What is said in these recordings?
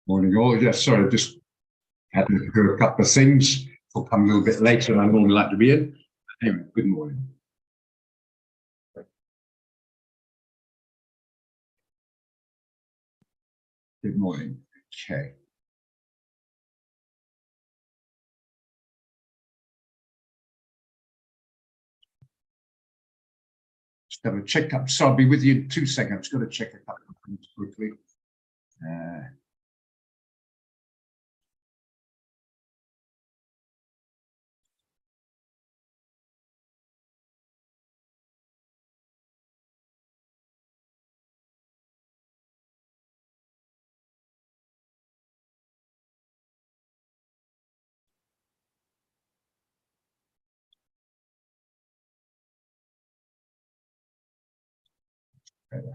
Morning all. Yes, sorry, just had to do a couple of things. I'll come a little bit later than I normally like to be in. Anyway, good morning. Good morning. Okay. Just have a check up. So I'll be with you in 2 seconds. Just got to check a couple of things quickly. Okay.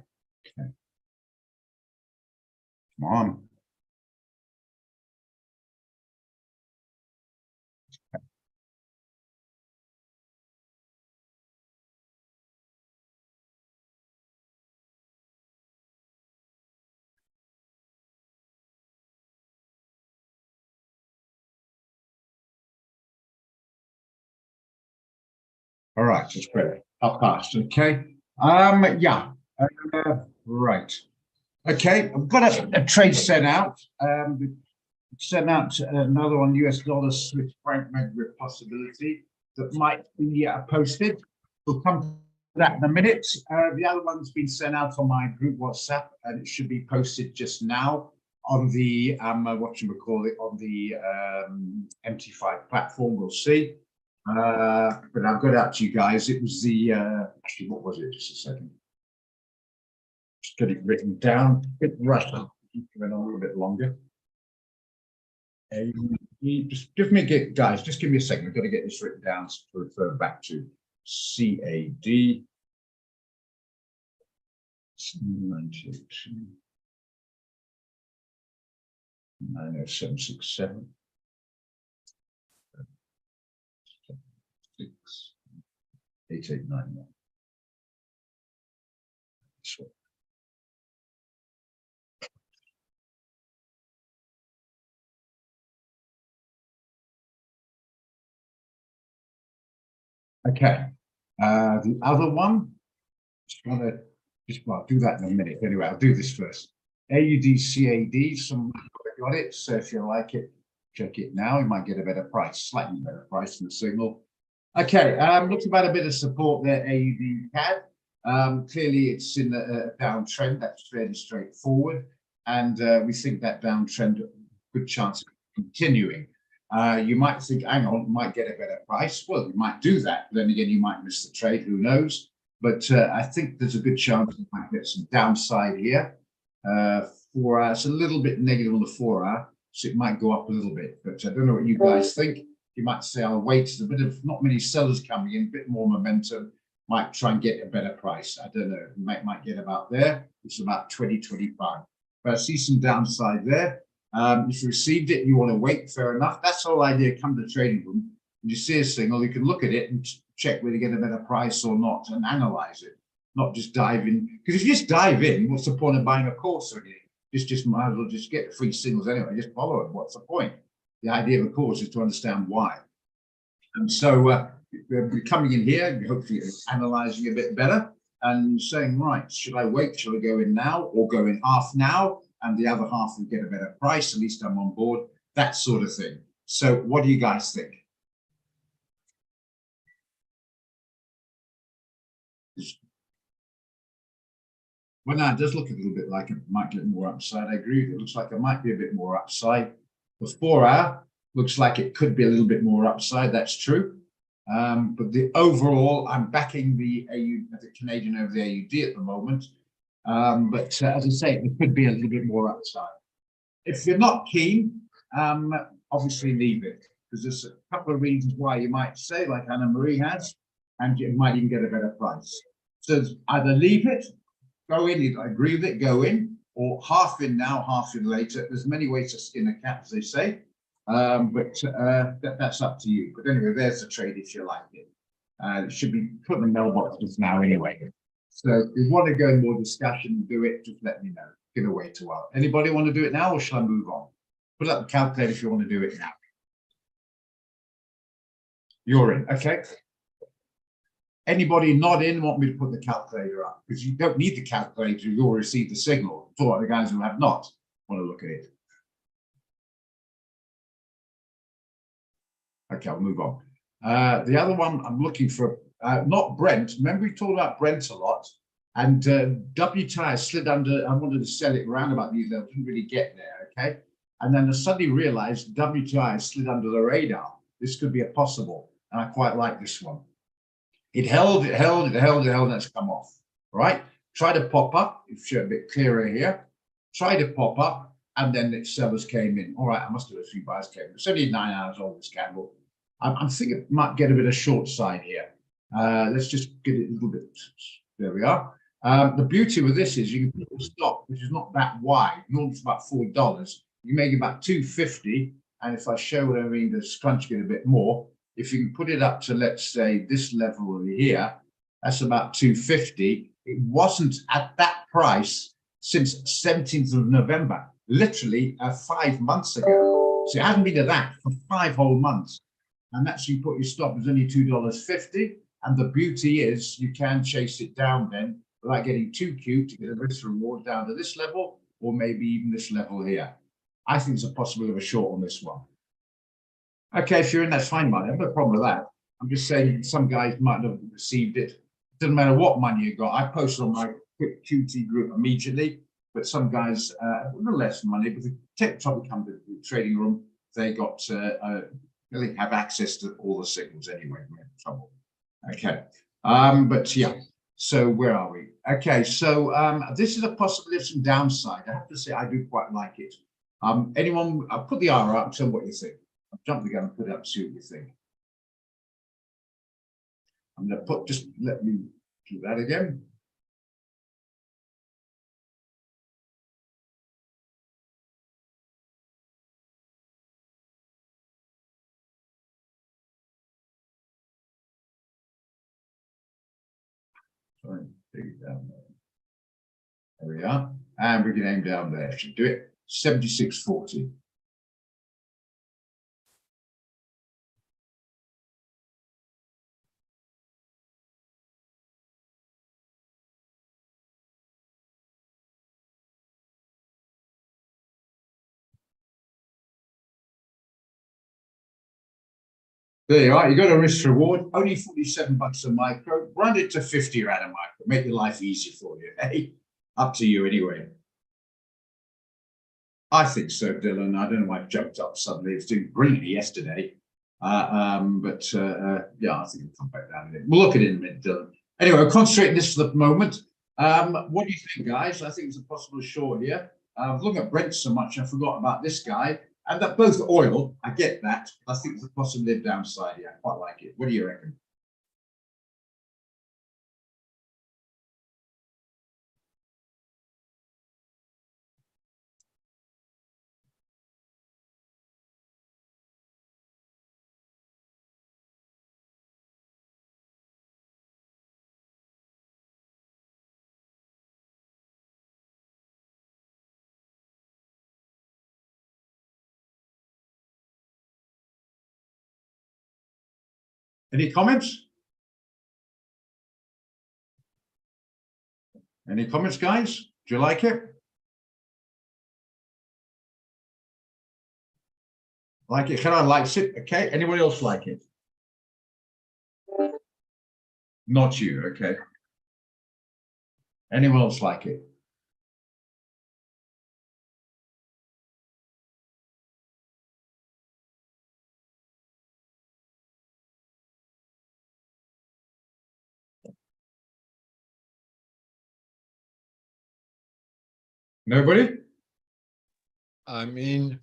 Come on. All right, that's better. I'll pass. Okay. Yeah. Right. Okay. I've got a trade sent out. Sent out another one, US dollar Swiss franc maybe a possibility that might be posted. We'll come to that in a minute. The other one's been sent out on my group WhatsApp, and it should be posted just now on the on the MT5 platform. We'll see. But I've got it out to you guys. It was the actually, what was it? Just a second. Just get it written down. A bit rushed. Went on a little bit longer. Just give me guys, just give me a second. I've got to get this written down to refer back to CAD 902 90767 6 8891. Okay, the other one, I'll do that in a minute. Anyway, I'll do this first. AUD CAD, someone got it. So if you like it, check it now. You might get a better price, slightly better price than the signal. Okay, looks about a bit of support there. AUD CAD. Clearly, it's in a downtrend. That's fairly straightforward, and we think that downtrend, good chance of continuing. You might think, hang on, might get a better price. Well, you might do that. But then again, you might miss the trade. Who knows? But I think there's a good chance you might get some downside here. 4 hours, a little bit negative on the 4 hour, so it might go up a little bit. But I don't know what you guys think. You might say, I'll wait. There's a bit of not many sellers coming in, a bit more momentum. Might try and get a better price. I don't know. Might get about there. It's about 20-25. But I see some downside there. If you received it, you want to wait, fair enough. That's the whole idea. Come to the trading room. When you see a signal, you can look at it and check whether you get a better price or not and analyze it, not just dive in. Because if you just dive in, what's the point of buying a course again? Just might as well just get the free signals anyway. Just follow it. What's the point? The idea of a course is to understand why. And so we're coming in here, hopefully analyzing a bit better and saying, right, should I wait? Should I go in now or go in half now? And the other half will get a better price. At least I'm on board. That sort of thing. So what do you guys think? Well, now it does look a little bit like it might get more upside. I agree with you. It looks like it might be a bit more upside. The 4 hour looks like it could be a little bit more upside. That's true. But the overall, I'm backing the Canadian over the AUD at the moment. But as I say, it could be a little bit more upside. If you're not keen, obviously leave it, because there's a couple of reasons why you might say, like Anna Marie has, and you might even get a better price. So either leave it, go in, I agree with it, go in, or half in now, half in later. There's many ways to skin a cat, as they say. But that's up to you. But anyway, there's the trade if you like it. It should be put in the mailboxes now anyway. So if you want to go in more discussion, do it, just let me know. Give it wait a while. Anybody want to do it now, or shall I move on? Put up the calculator if you want to do it now. You're in, okay. Anybody not in want me to put the calculator up? Because you don't need the calculator, you'll receive the signal. For the guys who have not want to look at it. Okay, I'll move on. The other one I'm looking for, not Brent. Remember we talked about Brent a lot, and WTI slid under. I wanted to sell it around about these levels, didn't really get there. Okay, and then I suddenly realized WTI slid under the radar. This could be a possible, and I quite like this one. It held, and it's come off. Right? Try to pop up. If you're a bit clearer here, try to pop up, and then the sellers came in. All right, I must have a few buyers came in. It's only 9 hours old, this candle. I'm thinking it might get a bit of short side here. Let's just get it a little bit. There we are. The beauty with this is you can put a stop, which is not that wide. Normally it's about $4. You make it about $2.50. And if I show what I mean, the scrunch get a bit more. If you can put it up to, let's say, this level over here, that's about $2.50. It wasn't at that price since 17th of November, literally 5 months ago. So it hasn't been at that for 5 whole months. And that's you put your stop as only $2.50. And the beauty is you can chase it down then without getting too cute to get a risk reward down to this level, or maybe even this level here. I think it's a possibility of a short on this one. Okay, if you're in, that's fine, Marty. I have no problem with that. I'm just saying some guys might not have received it. Doesn't matter what money you got. I posted on my quick QT group immediately, but some guys a little less money, but the TikTok come to the trading room, they got they have access to all the signals anyway. No trouble. Okay, but yeah. So where are we? Okay, so this is a possibility of some downside. I have to say I do quite like it. Anyone? I'll put the R up. Tell what you think. I'll jump the gun and put it up. See what you think. I'm going to put. Just let me do that again. Sorry, take it down there. There we are. And we can aim down there. Should do it. 76.40. There you are. You got a risk reward. Only $47 a micro. Run it to 50 rand a micro. Make your life easy for you. Hey, up to you anyway. I think so, Dylan. I don't know why I jumped up suddenly. It was doing brilliantly yesterday. Yeah, I think it'll come back down again. We'll look at it in a minute, Dylan. Anyway, I'll concentrate on this for the moment. What do you think, guys? I think it's a possible short here. Looking at Brent so much, I forgot about this guy. And that both oil, I get that. I think there's a possibility of downside here. I quite like it. What do you reckon? Any comments? Any comments, guys? Do you like it? Like it? Gerard likes it. Okay. Anybody else like it? Not you. Okay. Anyone else like it? Nobody? I mean,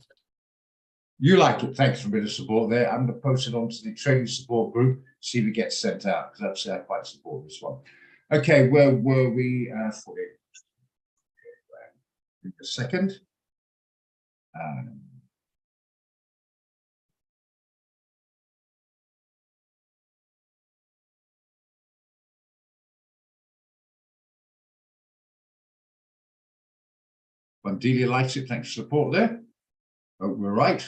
you like it. Thanks for a bit of support there. I'm going to post it onto the trading support group, see if it gets sent out, because I quite support this one. Okay, where were we for it? A second. Delia likes it. Thanks for support there. Oh, we're right.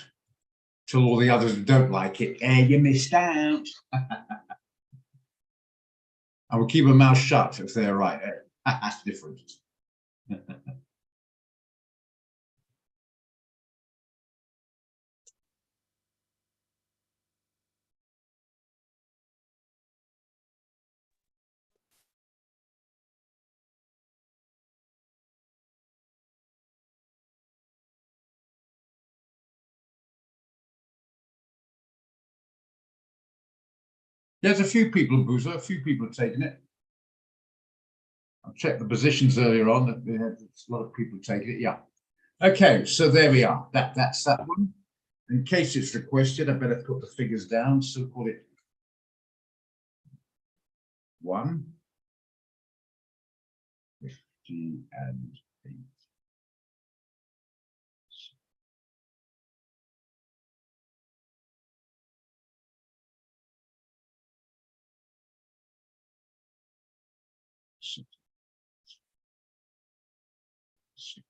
Till all the others who don't like it, you missed out. I will keep my mouth shut if they're right. That's different. There's a few people, Boozer, a few people have taken it. I've checked the positions earlier on. There's a lot of people taking it. Yeah. Okay, so there we are. That's that one. In case it's requested, I better put the figures down. So call it 1, 50, and 8. Six,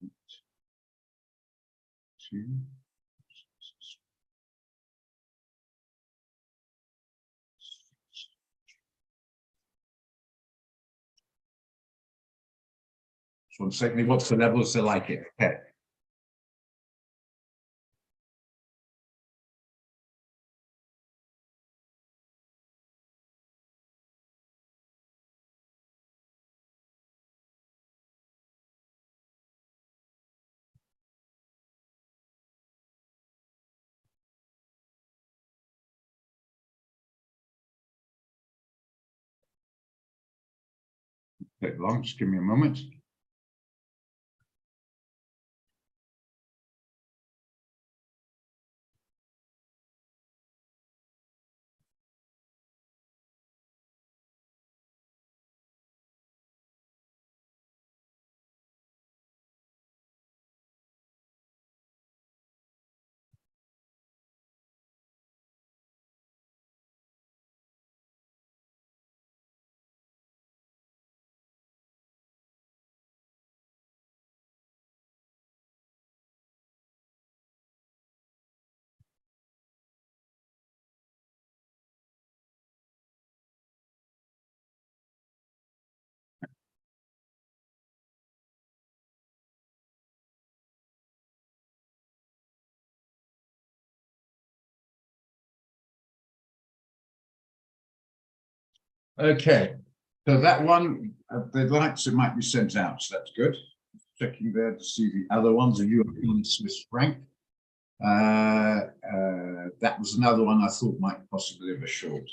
8, 2. So one second, what's the levels they like it? Okay. Take long, just give me a moment. Okay, so that one, the likes it might be sent out, so that's good. Checking there to see the other ones, a European Swiss franc. That was another one I thought might possibly have a short.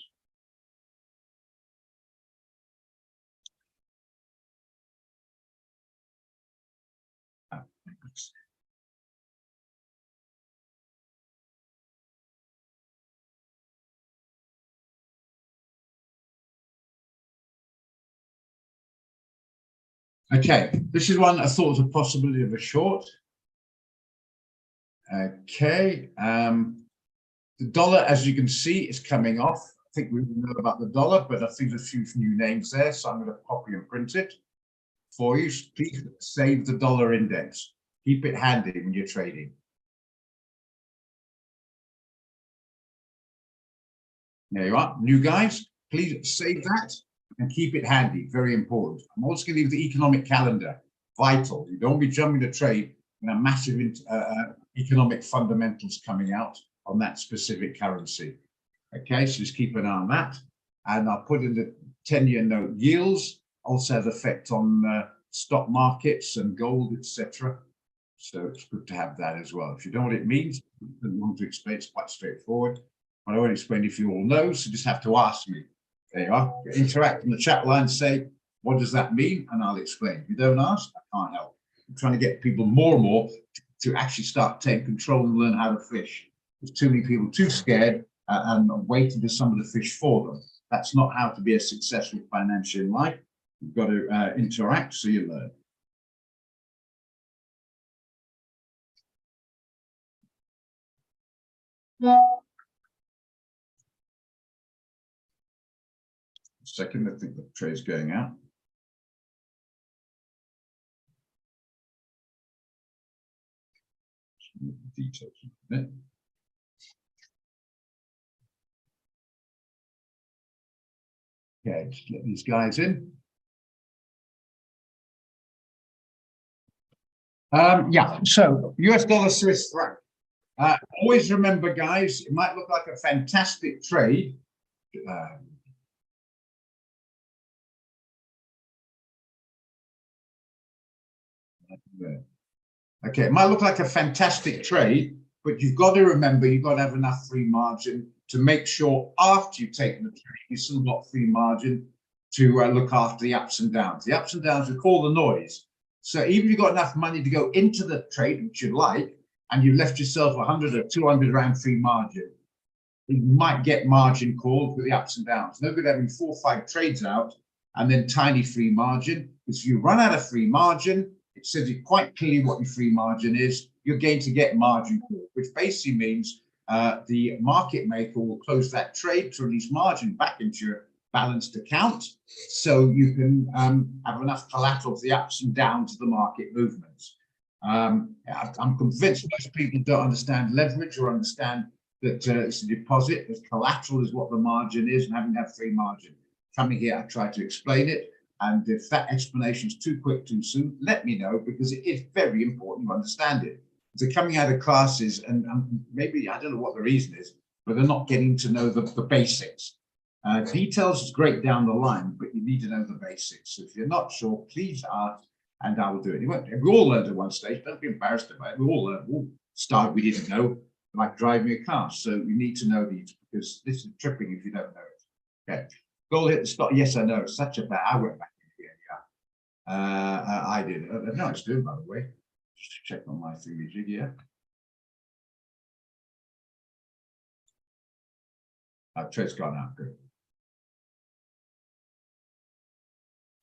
Okay, this is one I thought was a possibility of a short. Okay, the dollar, as you can see, is coming off. I think we know about the dollar, but I think there's a few new names there, so I'm going to copy and print it for you. Please save the dollar index. Keep it handy when you're trading. There you are, new guys. Please save that and keep it handy. Very important. I'm also going to leave the economic calendar. Vital. You don't be jumping to trade when a massive economic fundamentals coming out on that specific currency. Okay, so just keep an eye on that. And I'll put in the 10-year note yields, also has effect on stock markets and gold, etc. So it's good to have that as well. If you don't know what it means, I don't want to explain, it's quite straightforward. I won't explain if you all know, so just have to ask me. There you are. Interact in the chat line, say, what does that mean? And I'll explain. If you don't ask, I can't help. I'm trying to get people more and more to actually start taking control and learn how to fish. There's too many people too scared and waiting for someone to fish for them. That's not how to be a successful financial in life. You've got to interact so you learn. Second, I think the trade's going out. details in a minute. Okay, just let these guys in. Yeah, so US dollar Swiss franc. Always remember, guys, it might look like a fantastic trade. Okay, it might look like a fantastic trade, but you've got to remember you've got to have enough free margin to make sure after you've taken the trade, you've still got free margin to look after the ups and downs. The ups and downs, we call the noise. So even if you've got enough money to go into the trade, which you like, and you've left yourself 100 or 200 rand free margin, you might get margin called for the ups and downs. No good having 4 or 5 trades out and then tiny free margin, because if you run out of free margin, it says it quite clearly what your free margin is. You're going to get margin call, which basically means the market maker will close that trade to release margin back into your balanced account, so you can have enough collateral for the ups and downs of the market movements. I'm convinced most people don't understand leverage or understand that it's a deposit. The collateral is what the margin is, and having that free margin. Coming here, I try to explain it. And if that explanation is too quick, too soon, let me know, because it is very important to understand it. They're coming out of classes, and maybe, I don't know what the reason is, but they're not getting to know the basics. Details is great down the line, but you need to know the basics. So if you're not sure, please ask, and I will do it. We all learned at one stage. Don't be embarrassed about it. We all learned. We all started, we didn't know, like driving a car. So you need to know these, because this is tripping if you don't know it. Okay. Gold hit the stop. Yes, I know. Such a bad. I went back in here. Yeah, I did. No, it's doing, by the way. Just to check on my 3D jig here. Trade's gone out. Good.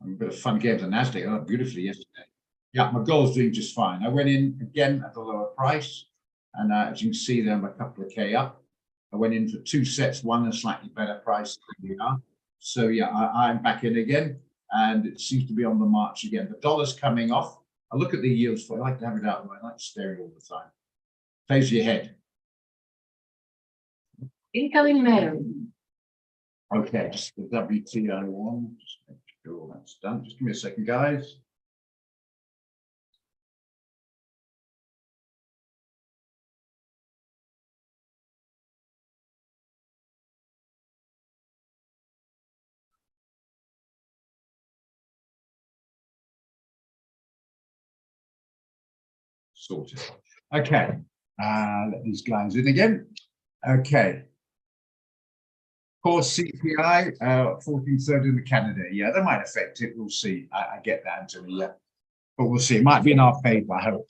A bit of fun games on Nasdaq. Oh, beautifully yesterday. Yeah, my gold's doing just fine. I went in again at the lower price, and as you can see, there I'm a couple of K up. I went in for 2 sets, one a slightly better price than we are. So yeah, I'm back in again, and it seems to be on the march again. The dollar's coming off. I look at the yields for. I like to have it out. I like staring all the time. Plays your head. Incoming matter. Okay, just the WTI one. Just make sure that's done. Just give me a second, guys. Sorted. Okay, let these guys in again. Okay. Of course, CPI, 1430 in Canada. Yeah, that might affect it. We'll see. I get that, Anthony. Yeah, but we'll see. It might be in our favor, I hope.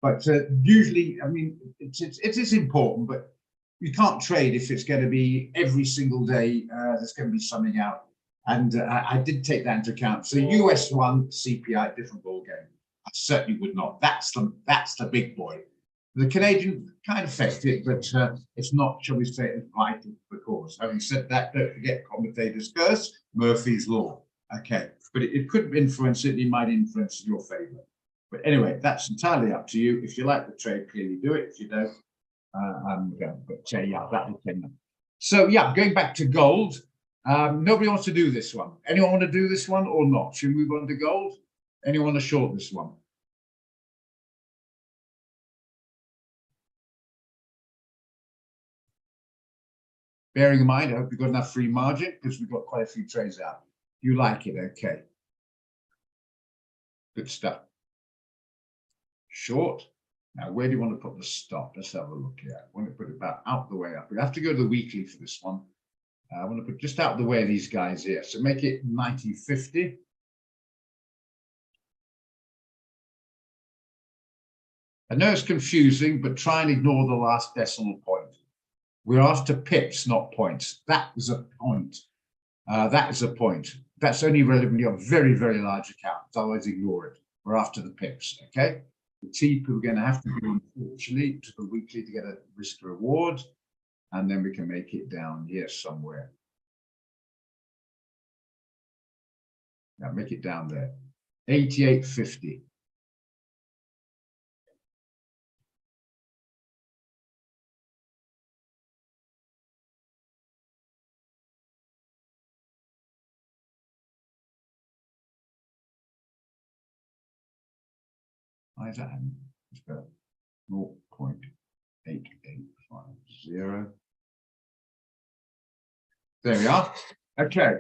But usually, I mean, it is important, but you can't trade if it's going to be every single day. There's going to be something out, and I did take that into account. So US one, CPI, different ball game. I certainly would not. That's the big boy. The Canadian kind of affects it, but it's not, shall we say, as vital for the cause. Having said that, don't forget commentators curse, Murphy's Law. Okay, but it could influence it. It might influence in your favor. But anyway, that's entirely up to you. If you like the trade, clearly do it. If you don't, I'm going. But yeah, that will come. So yeah, going back to gold. Nobody wants to do this one. Anyone want to do this one or not? Should we move on to gold? Anyone want to short this one? Bearing in mind, I hope you've got enough free margin, because we've got quite a few trades out. You like it, okay. Good stuff. Short. Now, where do you want to put the stop? Let's have a look here. I want to put it about out the way up. We have to go to the weekly for this one. I want to put just out the way of these guys here. So make it 90.50. I know it's confusing, but try and ignore the last decimal point. We're after pips, not points. That is a point. That is a point. That's only relevant when you have a very, very large account. Otherwise, ignore it. We're after the pips, okay? The TP we're going to have to do, unfortunately, to the weekly to get a risk reward. And then we can make it down here somewhere. Now make it down there. 88.50. Why is that happening? Let's go 0.8850. There we are. Okay.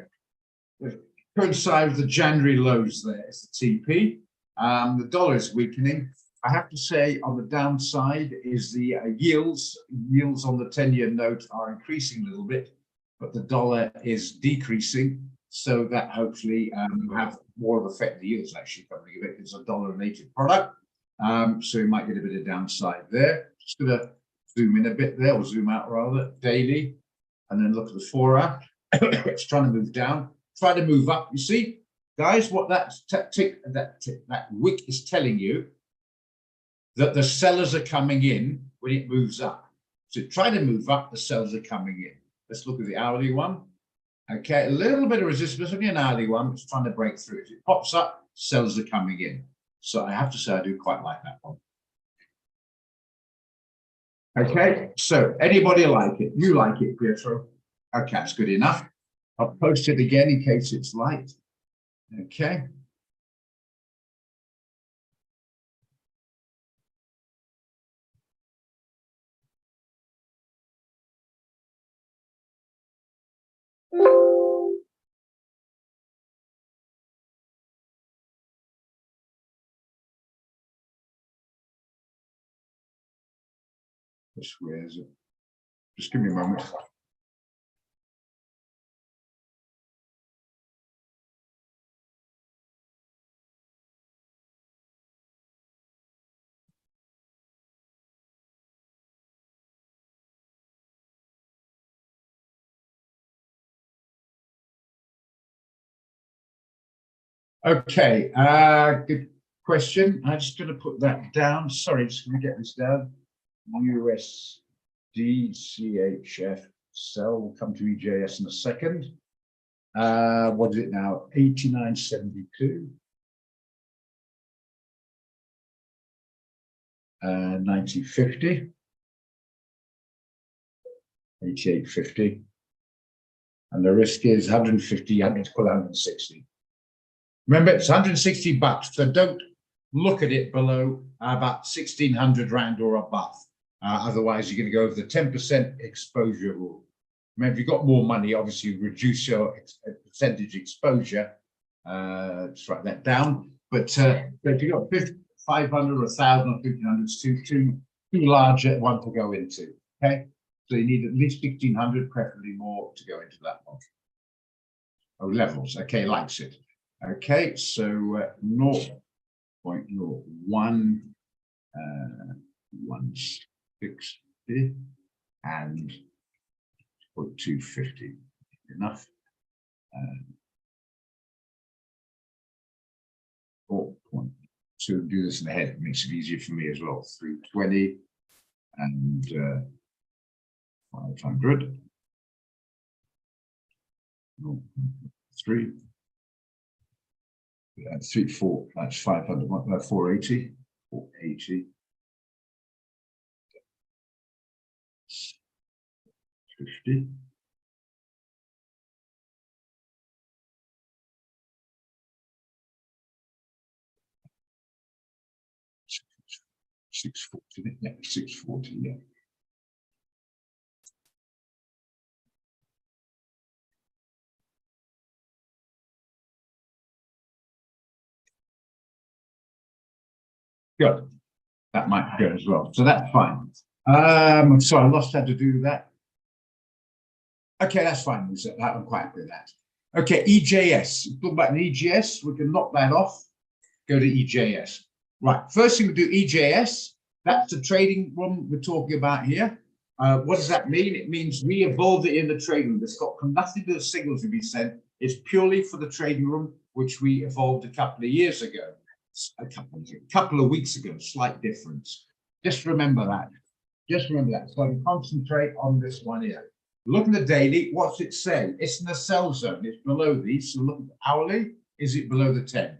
Coincide with the January lows there. It's the TP. The dollar is weakening. I have to say on the downside is the yields on the 10-year note are increasing a little bit, but the dollar is decreasing. So that hopefully have more of an effect. The yields actually coming a bit. It's a dollar-related product. So you might get a bit of downside there. Just going to zoom in a bit there, or zoom out rather, daily, and then look at the 4-hour. It's trying to move down, try to move up. You see, guys, what that wick is telling you, that the sellers are coming in when it moves up. So try to move up, the sellers are coming in. Let's look at the hourly one. Okay, a little bit of resistance on an hourly one, it's trying to break through. If it pops up, sellers are coming in. So I have to say I do quite like that one. Okay, so anybody like it? You like it, Pietro? Okay, that's good enough. I'll post it again in case it's light. Okay. Where is it? Just give me a moment. Okay, good question. I'm just going to put that down. Sorry, just going to get this down. USD CHF sell. We'll come to EJS in a second. What is it now? 89.72. 90.50. 88.50. And the risk is 150, 160. Remember, it's 160 bucks, so don't look at it below about 1,600 Rand or above. Otherwise, you're going to go over the 10% exposure rule. Remember, if you've got more money, obviously reduce your percentage exposure. Just write that down. But if you've got 500 or 1,000 or 1,500, it's too large one to go into. Okay, so you need at least 1,600, preferably more, to go into that one. Oh, levels. Okay, likes it. Okay, so 0.01 160 and 0.250 enough. 4.2. Do this in the head, it makes it easier for me as well. 320 and 500. 0.3. That's 3.4. That's 500. 480. 480. 50. 640. Yeah, 640. Yeah. Good. That might go as well. So that's fine. So I lost how to do that. Okay, that's fine. I'm quite happy with that. Okay, EJS. Talk about an EJS. We can knock that off. Go to EJS. Right. First thing we do, EJS. That's the trading room we're talking about here. What does that mean? It means we evolved it in the trading room. It's got nothing to do with the signals to be sent. It's purely for the trading room, which we evolved a couple of years ago. A couple of weeks ago, slight difference. Just remember that. Just remember that. So I can concentrate on this one here. Look at the daily. What's it say? It's in the sell zone. It's below these. So look at the hourly. Is it below the 10?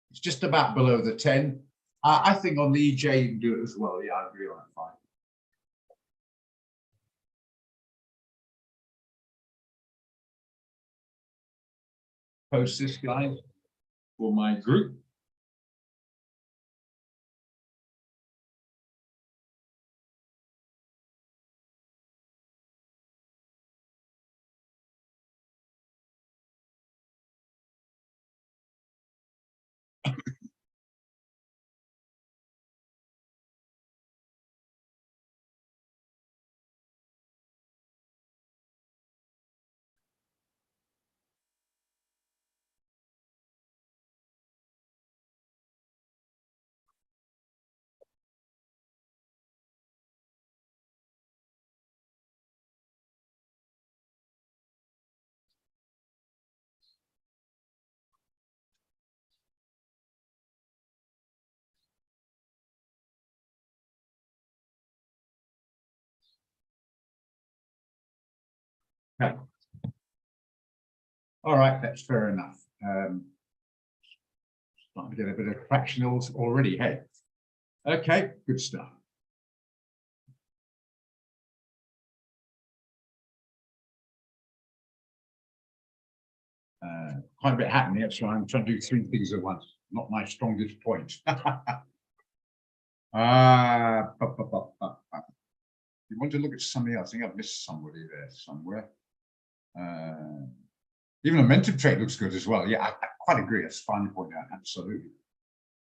It's just about below the 10. I think on the EJ you can do it as well. Yeah, I agree on that. Fine. Post this, guys, for my group. Okay. All right, that's fair enough. Starting to get a bit of fractionals already, hey? Okay, good stuff. Quite a bit happening here, so I'm trying to do three things at once. Not my strongest point. You want to look at something else? I think I've missed somebody there somewhere. Even a momentum trade looks good as well. Yeah, I quite agree. That's fine point out. Absolutely.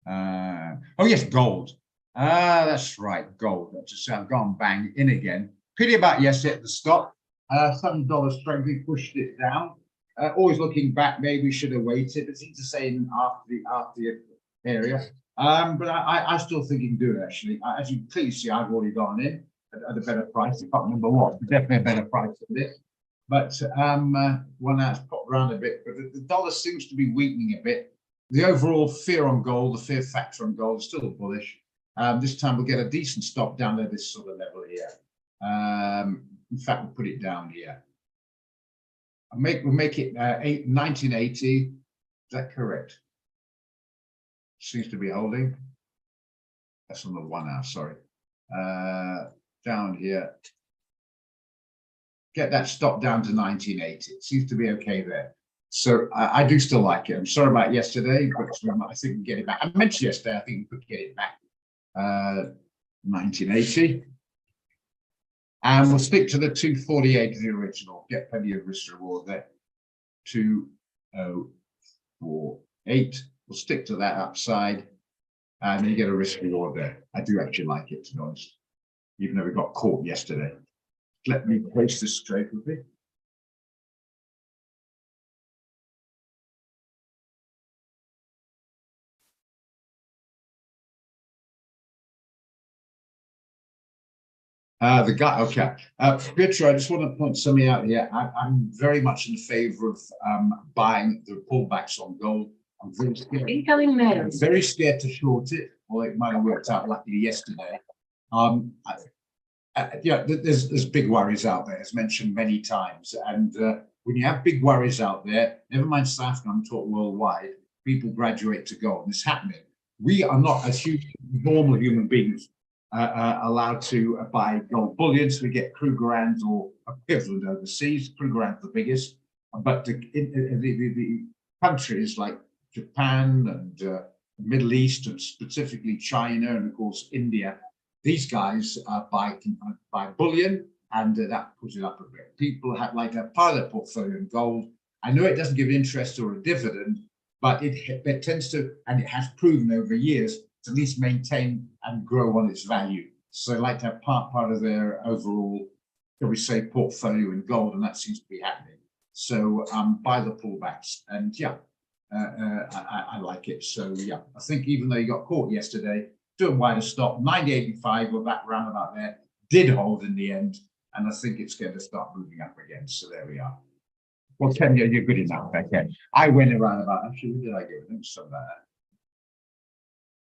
Oh yes, gold. That's right, gold. Just I've gone bang in again. Pity about yesterday at the stop. Some dollar strengthening pushed it down. Always looking back, maybe should have waited. It seems to say after the area. But I still think you can do it actually. As you clearly see, I've already gone in at a better price. I can't remember what, but definitely a better price than this. But one that's popped around a bit, but the dollar seems to be weakening a bit. The overall fear on gold, the fear factor on gold is still bullish. This time we'll get a decent stop down at this sort of level here. In fact, we'll put it down here. We'll make it 1980. Is that correct? Seems to be holding. That's on the 1 hour, sorry. Down here. Get that stop down to 1980. It seems to be okay there. So I do still like it. I'm sorry about yesterday, but I think we get it back. I mentioned yesterday, I think we could get it back. 1980. And we'll stick to the 248 as the original. Get plenty of risk reward there. 2048. We'll stick to that upside. And then you get a risk reward there. I do actually like it, to be honest. Even though we got caught yesterday. Let me place this straight with me. The guy, okay. Pietro, I just want to point something out here. I'm very much in favor of buying the pullbacks on gold. I'm very scared. Incoming mail. I'm very scared to short it, or it might have worked out luckily yesterday. Yeah, there's big worries out there, as mentioned many times. And when you have big worries out there, never mind South Africa, I'm talking worldwide, people graduate to gold. And it's happening. We are not, as normal human beings, allowed to buy gold bullion. So we get Krugerrands or equivalent overseas. Krugerrands the biggest. But the countries like Japan and the Middle East, and specifically China, and of course India, these guys buy bullion, and that puts it up a bit. People have like a part of their portfolio in gold. I know it doesn't give interest or a dividend, but it tends to, and it has proven over years, to at least maintain and grow on its value. So they like to have part of their overall, shall we say, portfolio in gold, and that seems to be happening. So buy the pullbacks, and yeah, I like it. So yeah, I think even though you got caught yesterday, do a wider stop, 90.85 or that roundabout there, did hold in the end, and I think it's going to start moving up again. So there we are. Well, Kenya, you're good enough. Okay, I went around about. Actually, what did I get? I think something like that.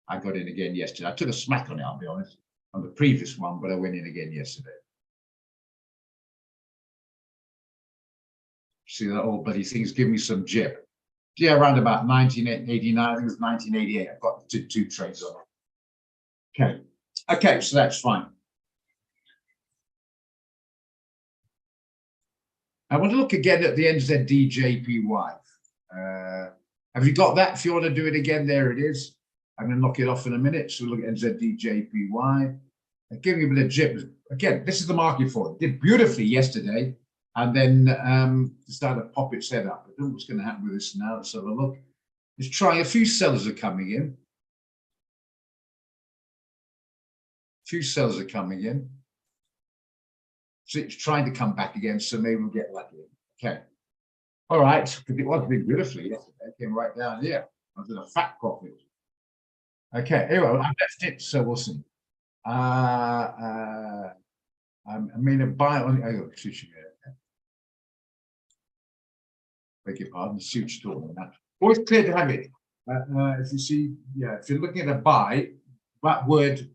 I got in again yesterday. I took a smack on it, I'll be honest, on the previous one, but I went in again yesterday. See that old bloody thing's giving me some jip. Yeah, around about 1989, I think it was 1988. I've got two trades on it. Okay, so that's fine. I want to look again at the NZD-JPY. Have you got that? If you want to do it again, there it is. I'm going to knock it off in a minute. So look at NZD-JPY. Giving you a bit of jip. Again, this is the market for it. Did beautifully yesterday, and then started to pop its head up. I don't know what's going to happen with this now. Let's have a look. It's trying. A few sellers are coming in. A few sellers are coming in. So it's trying to come back again. So maybe we'll get lucky. Okay. All right. Because it was doing beautifully yesterday. It came right down here. I was in a fat profit. Okay, anyway, I've left it, so we'll see. I mean, a buy on. Oh, excuse me. Beg your pardon, the suit's talking that. Always clear to have it. If you see, yeah, if you're looking at a buy, that word,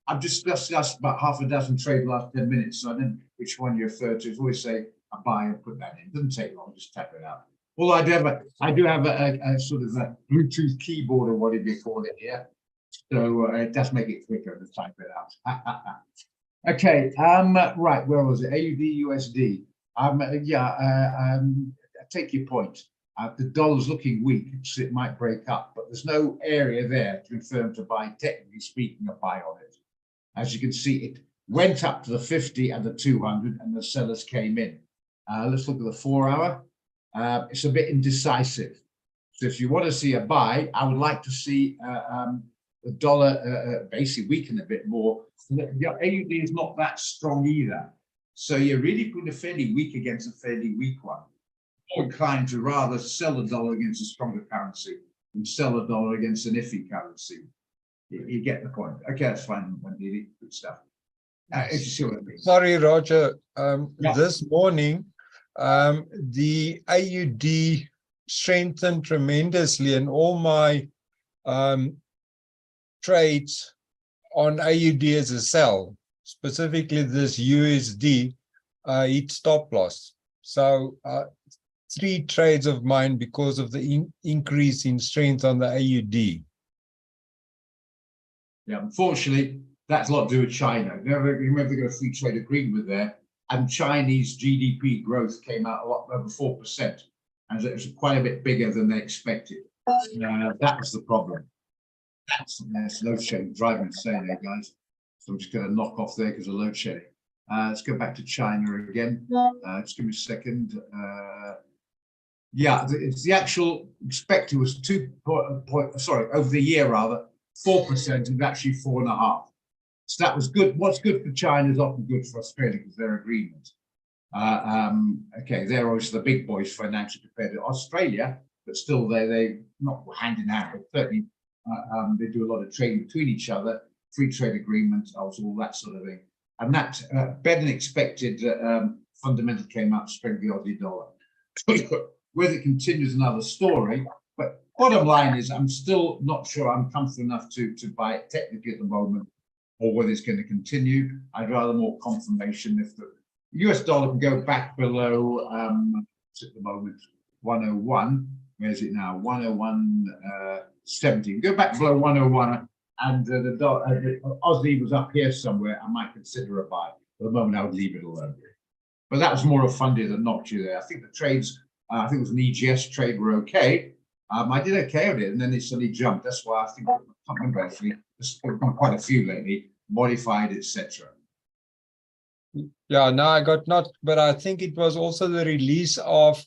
I've just discussed about half a dozen trades the last 10 minutes, so I don't know which one you refer to. It's always say a buy and put that in. It doesn't take long, just tap it out. Although I do have a sort of a Bluetooth keyboard or whatever you call it here. So it does make it quicker to type it out. Okay, right, where was it? AUD, USD. I take your point. The dollar's looking weak, so it might break up, but there's no area there to confirm to buy, technically speaking, a buy on it. As you can see, it went up to the 50 and the 200, and the sellers came in. Let's look at the 4-hour. It's a bit indecisive. So if you want to see a buy, I would like to see the dollar basically weaken a bit more. The AUD is not that strong either. So you're really putting a fairly weak against a fairly weak one. More inclined to rather sell the dollar against a stronger currency than sell the dollar against an iffy currency. You get the point. Okay, that's fine. Good stuff. If you see what I mean. Sorry, Roger. Yeah. This morning, the AUD strengthened tremendously, and all my trades on AUD as a sell, specifically this USD, hit stop loss. So 3 trades of mine because of the increase in strength on the AUD. Yeah, unfortunately, that's a lot to do with China. Remember, they got a free trade agreement there, and Chinese GDP growth came out a lot over 4%, and it was quite a bit bigger than they expected. That was the problem. That's load shedding, driving insane there, guys. So I'm just going to knock off there because of load shedding. Let's go back to China again. Just give me a second. Yeah, it's the actual expected was over the year rather, 4%, and actually 4.5%. So that was good. What's good for China is often good for Australia because their agreement. Okay, they're obviously the big boys financially compared to Australia, but still they not hand in hand, but certainly they do a lot of trading between each other, free trade agreements, all that sort of thing. And that better than expected fundamental came out to strengthen the Aussie dollar. Whether it continues another story, but bottom line is I'm still not sure I'm comfortable enough to buy it technically at the moment, or whether it's going to continue. I'd rather more confirmation if the US dollar can go back below at the moment 101. Where is it now? 101.70. Go back below 101, and the Aussie was up here somewhere. I might consider a buy. For the moment, I would leave it alone. But that was more a fundy that knocked you there. I think the trades, I think it was an EGS trade, were okay. I did okay on it, and then it suddenly jumped. That's why I think, I can't remember actually, there's been quite a few lately, modified, etc. Yeah, no, I got not, but I think it was also the release of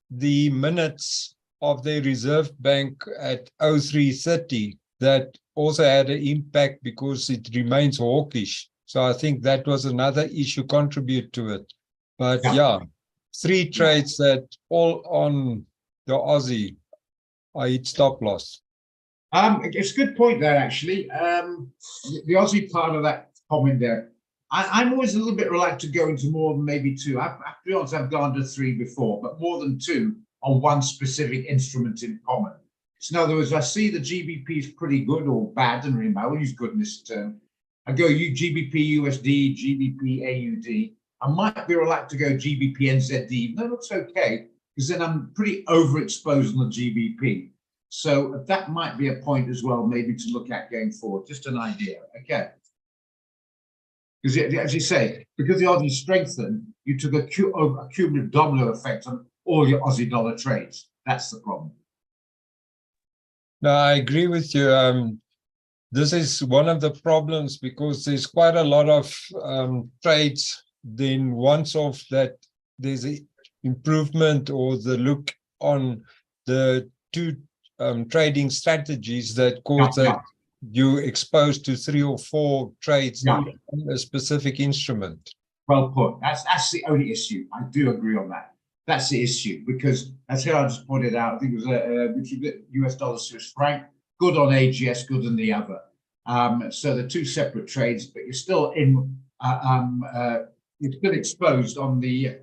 the minutes of the Reserve Bank at 03:30 that also had an impact because it remains hawkish. So I think that was another issue contribute to it. But yeah, 3 trades that all on the Aussie. I hit stop loss. It's a good point there, actually. The Aussie part of that comment there, I'm always a little bit reluctant to go into more than maybe 2. To be honest, I've gone to 3 before, but more than 2 on one specific instrument in common. So in other words, I see the GBP is pretty good or bad, and remember, I will use good in this term. I go GBP USD, GBP AUD. I might be reluctant to go GBP NZD. No, that's okay, because then I'm pretty overexposed on the GBP. So that might be a point as well, maybe to look at going forward. Just an idea. Okay. Because as you say, because the Aussie strengthened, you took a cumulative domino effect on all your Aussie dollar trades. That's the problem. No, I agree with you. This is one of the problems because there's quite a lot of trades. Then once off that there's an improvement or the look on the 2 trading strategies that cause that you exposed to 3 or 4 trades on a specific instrument. Well put. That's the only issue. I do agree on that. That's the issue, because as I just pointed out, I think it was US dollar Swiss franc, good on AGS, good on the other. So the 2 separate trades, but you're still in. You're still exposed on the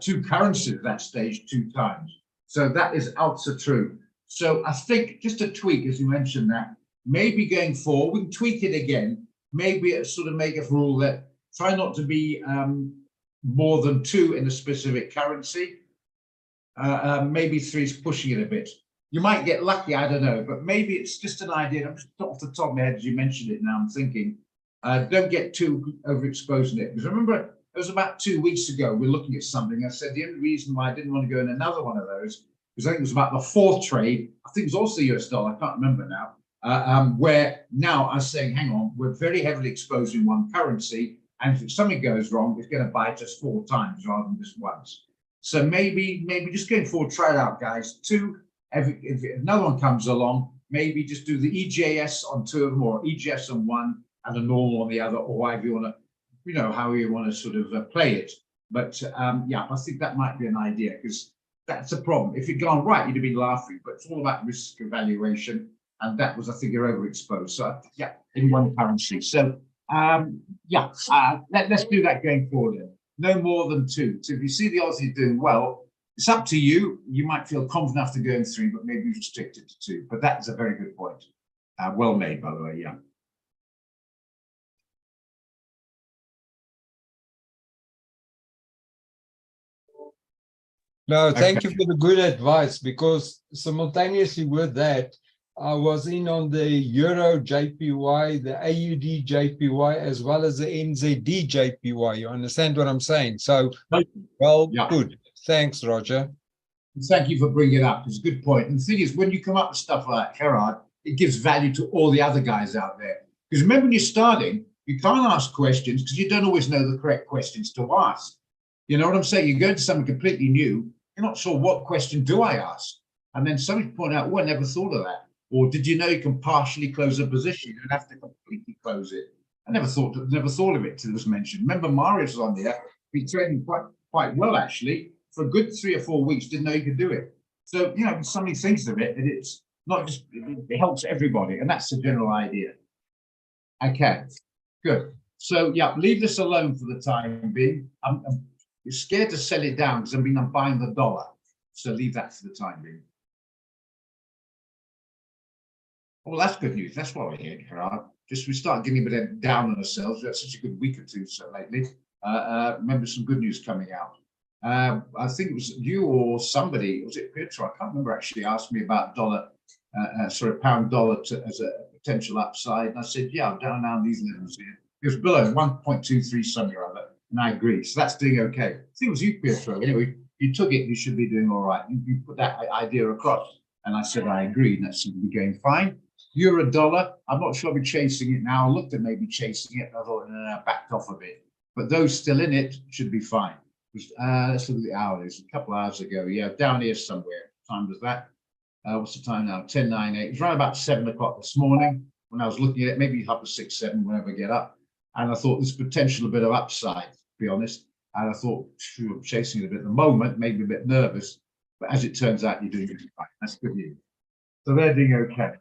2 currencies at that stage 2 times. So that is also true. So I think just a tweak, as you mentioned, that maybe going forward, we can tweak it again. Maybe sort of make a rule that try not to be more than 2 in a specific currency. Maybe 3 is pushing it a bit. You might get lucky, I don't know, but maybe it's just an idea. I'm just off the top of my head as you mentioned it now, I'm thinking, don't get too overexposed in it. Because I remember it was about 2 weeks ago, we were looking at something. I said the only reason why I didn't want to go in another one of those, because I think it was about the 4th trade, I think it was also US dollar, I can't remember now, where now I'm saying, hang on, we're very heavily exposed in one currency, and if something goes wrong, it's going to bite us 4 times rather than just once. So maybe just going forward, try it out, guys. 2, if another one comes along, maybe just do the EJS on 2 of them, or EJS on 1 and a normal on the other, or however you want to, you know, how you want to sort of play it. But yeah, I think that might be an idea, because that's a problem. If you'd gone right, you'd have been laughing, but it's all about risk evaluation. And that was, I think, you're overexposed. So yeah, in one currency. So yeah, let's do that going forward then. No more than 2. So if you see the Aussie doing well, it's up to you. You might feel confident enough to go in 3, but maybe restrict it to 2. But that is a very good point. Well made, by the way, yeah. No, thank you for the good advice, because simultaneously with that, I was in on the Euro JPY, the AUD JPY, as well as the NZD JPY. You understand what I'm saying? So, well, yeah. Good. Thanks, Roger. Thank you for bringing it up. It's a good point. And the thing is, when you come up with stuff like that, Gerard, it gives value to all the other guys out there. Because remember, when you're starting, you can't ask questions because you don't always know the correct questions to ask. You know what I'm saying? You go to something completely new, you're not sure what question do I ask? And then somebody point out, oh, I never thought of that. Or did you know you can partially close a position? You don't have to completely close it. I never thought of it till it was mentioned. Remember, Marius was on there. Been trading quite well, actually. For a good 3 or 4 weeks, didn't know you could do it. So, you know, when somebody thinks of it, it's not just, it helps everybody. And that's the general idea. Okay, good. So, yeah, leave this alone for the time being. I'm scared to sell it down because I'm buying the dollar. So leave that for the time being. Well, that's good news. That's what we're here, Gerard. Just we start getting a bit down on ourselves. We had such a good week or 2 so lately. Remember some good news coming out. I think it was you or somebody, was it Pietro? I can't remember, actually asked me about pound dollar as a potential upside. And I said, yeah, I'm down now these levels here. It was below 1.23 something or other. And I agree. So that's doing okay. I think it was you, Pietro. Anyway, you took it, you should be doing all right. You put that idea across. And I said, I agree. And that seemed to be going fine. Euro dollar, I'm not sure I'll be chasing it now. I looked at maybe chasing it. I thought, no, backed off a bit. But those still in it should be fine. Let's look at the hours. A couple of hours ago, yeah, down here somewhere. What time was that? What's the time now? 10:09. It was around about 7 o'clock this morning when I was looking at it. Maybe up to 6, 7 whenever I get up. And I thought there's potential a bit of upside, to be honest. And I thought, I'm chasing it a bit at the moment, maybe a bit nervous. But as it turns out, you're doing it fine. That's good news. So they're doing okay.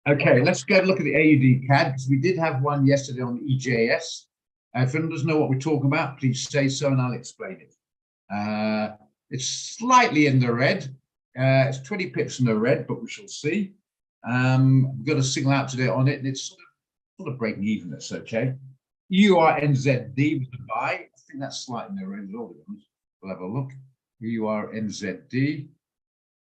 Okay, let's go look at the AUD CAD, because we did have one yesterday on the EJS. If anyone doesn't know what we're talking about, please say so and I'll explain it. It's slightly in the red. It's 20 pips in the red, but we shall see. We've got a signal out today on it, and it's sort of breaking even. That's okay. EURNZD was the buy. I think that's slightly in the red as well. We'll have a look. EURNZD.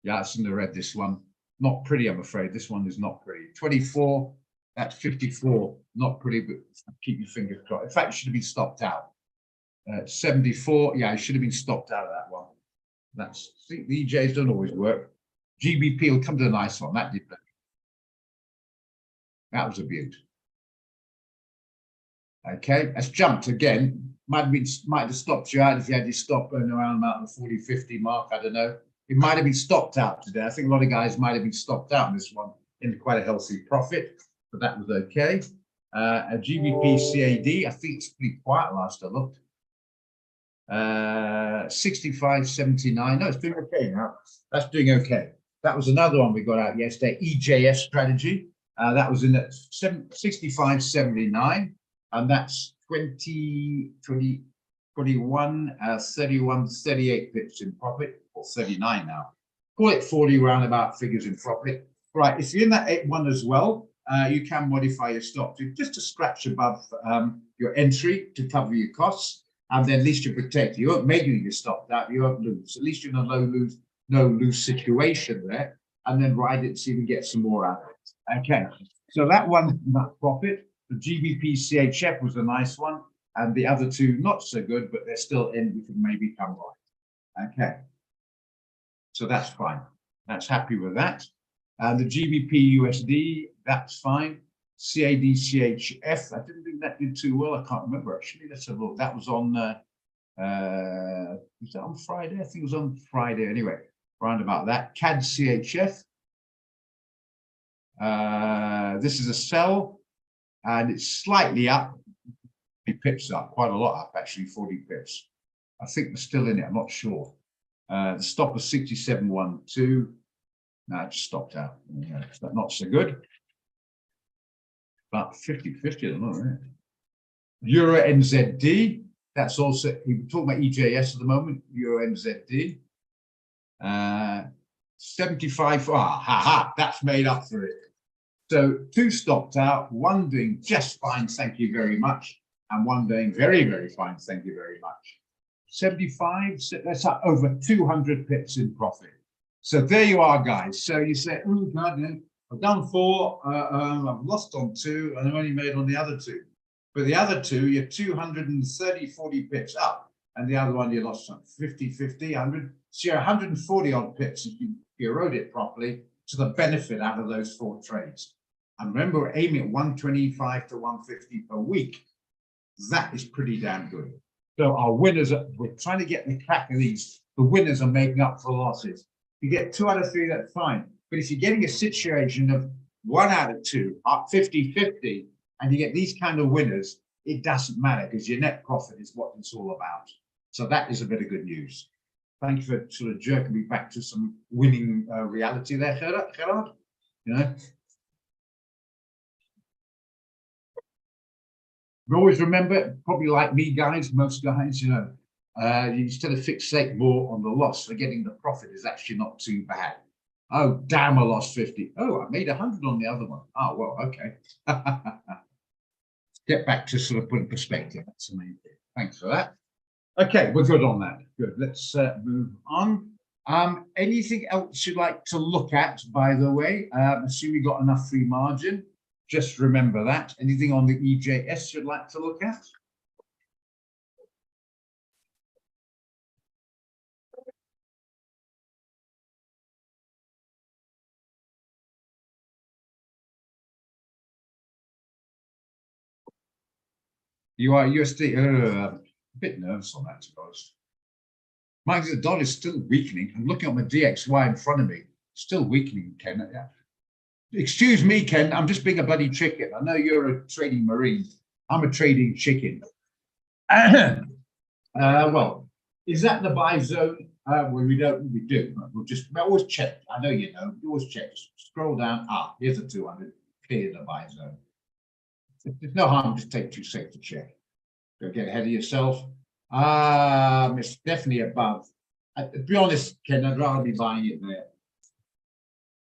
Yeah, it's in the red, this one. Not pretty, I'm afraid. This one is not pretty. 24, that's 54. Not pretty, but keep your fingers crossed. In fact, it should have been stopped out. 74, yeah, it should have been stopped out of that one. That's, see, the EJs don't always work. GBP will come to a nice one. That did better. That was a beaut. Okay, that's jumped again. Might have stopped you out if you had your stop around about the 40, 50 mark. I don't know. It might have been stopped out today. I think a lot of guys might have been stopped out in this one in quite a healthy profit, but that was okay. A GBP CAD, I think it's pretty quiet last I looked. 65.79. No, it's doing okay now. That's doing okay. That was another one we got out yesterday, EJS strategy. That was in at 65.79, and that's 21, 31, 38 pips in profit, or 39 now. Call it 40 roundabout figures in profit. Right, if you're in that 8-1 as well, you can modify your stop just to scratch above your entry to cover your costs, and then at least you're protected. You won't make your stop that, you won't lose. At least you're in a no lose situation there, and then ride it so you can get some more out of it. Okay, so that one, that profit. The GBP CHF was a nice one, and the other two not so good, but they're still in. We can maybe come right. Okay, so that's fine. That's happy with that. The GBP USD, that's fine. CAD CHF, I didn't think that did too well. I can't remember actually. Let's have a look. That was on was that on Friday? I think it was on Friday anyway. Round about that. CAD CHF. This is a sell, and it's slightly up. 40 pips up, quite a lot up actually, 40 pips. I think they're still in it, I'm not sure. The stop was 67.12. No, it just stopped out. Yeah, it's not so good. About 50-50, I don't know, right? Euro NZD, that's also, we're talking about EJS at the moment, Euro NZD. 75, that's made up for it. So two stopped out, one doing just fine, thank you very much, and one doing very, very fine, thank you very much. 75, so that's up over 200 pips in profit. So there you are, guys. So you say, oh, God, I've done 4, I've lost on 2, and I've only made on the other 2. But the other 2, you're 230, 40 pips up, and the other one you lost on 50, 50, 100. So you're 140 odd pips if you rode it properly to the benefit out of those 4 trades. And remember, we're aiming at 125 to 150 per week. That is pretty damn good. So our winners, we're trying to get the crack of these. The winners are making up for losses. If you get 2 out of 3, that's fine. But if you're getting a situation of 1 out of 2, up 50-50, and you get these kind of winners, it doesn't matter because your net profit is what it's all about. So that is a bit of good news. Thank you for sort of jerking me back to some winning reality there, Gerard. You know. But always remember, probably like me, guys, most guys, you know, instead of fixate more on the loss, so getting the profit is actually not too bad. Oh, damn, I lost 50. Oh, I made 100 on the other one. Oh, well, okay. Get back to sort of put in perspective. That's the main thing. Thanks for that. Okay, we're good on that. Good. Let's move on. Anything else you'd like to look at, by the way? Assume you got enough free margin. Just remember that. Anything on the EJS you'd like to look at? You are USD, a bit nervous on that, to be honest. Mind you, the dollar is still weakening. I'm looking at my DXY in front of me, still weakening, Ken. Yeah. Excuse me, Ken, I'm just being a bloody chicken. I know you're a trading marine. I'm a trading chicken. Well, is that the buy zone? Well, we do. We'll always check. I know you know. You always check. Scroll down. Here's a 200. Clear the buy zone. There's no harm. Just take 2 seconds to check. Don't get ahead of yourself. It's definitely above. To be honest, Ken, I'd rather be buying it there.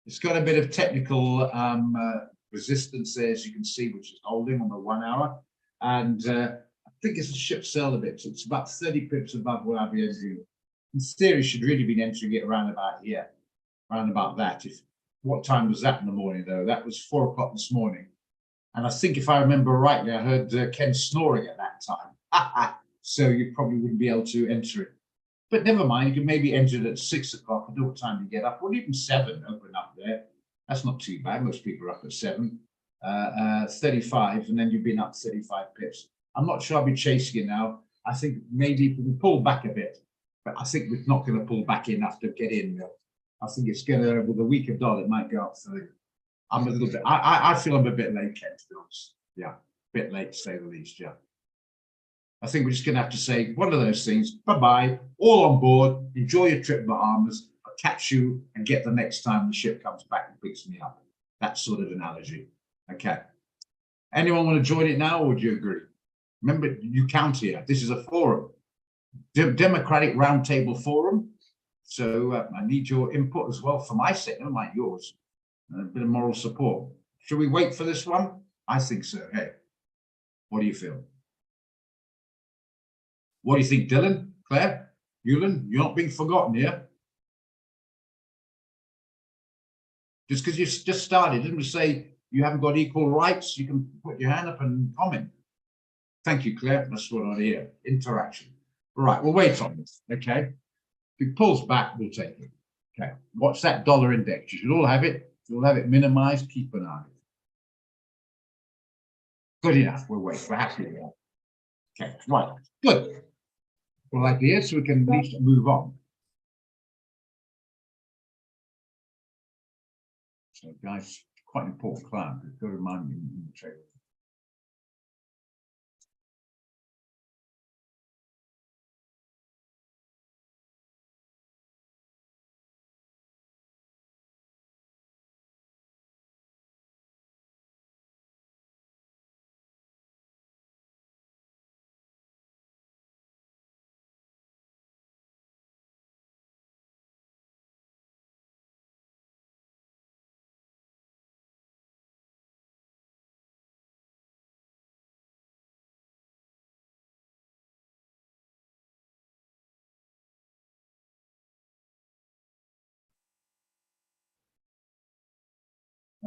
It's got a bit of technical resistance there, as you can see, which is holding on the 1 hour. And I think it's a ship sell a bit. So it's about 30 pips above what I'd be entering. In theory, should really be entering it around about here, around about that. What time was that in the morning, though? That was 4 o'clock this morning. And I think if I remember rightly, I heard Ken snoring at that time. So you probably wouldn't be able to enter it. But never mind, you can maybe enter it at 6 o'clock. I don't know what time you get up, or even 7, open up there. That's not too bad. Most people are up at 7. 35, and then you've been up 35 pips. I'm not sure I'll be chasing it now. I think maybe we can pull back a bit, but I think we're not going to pull back enough to get in. I think it's going to, with a weaker dollar, it might go up 30. I'm a little bit, I feel I'm a bit late, Ken, to be honest. Yeah, a bit late to say the least, yeah. I think we're just going to have to say one of those things. Bye-bye, all on board. Enjoy your trip to Bahamas. I'll catch you and get the next time the ship comes back and picks me up. That sort of analogy. Okay. Anyone want to join it now, or would you agree? Remember, you count here. This is a forum. Democratic Roundtable Forum. So I need your input as well for my sake, not like yours. A bit of moral support. Should we wait for this one? I think so. Hey, what do you feel? What do you think, Dylan, Claire, Ewan? You're not being forgotten here. Just because you've just started, didn't we say you haven't got equal rights? You can put your hand up and comment. Thank you, Claire. That's what I hear. Interaction. Right, we'll wait on this. Okay. If it pulls back, we'll take it. Okay. What's that dollar index? You should all have it. You'll have it minimized. Keep an eye on it. Good enough. We'll wait. We're happy with that. Okay. Right. Good. Well, like here, so we can at least move on. So, guys, quite an important client. You've got to remind me in the trade.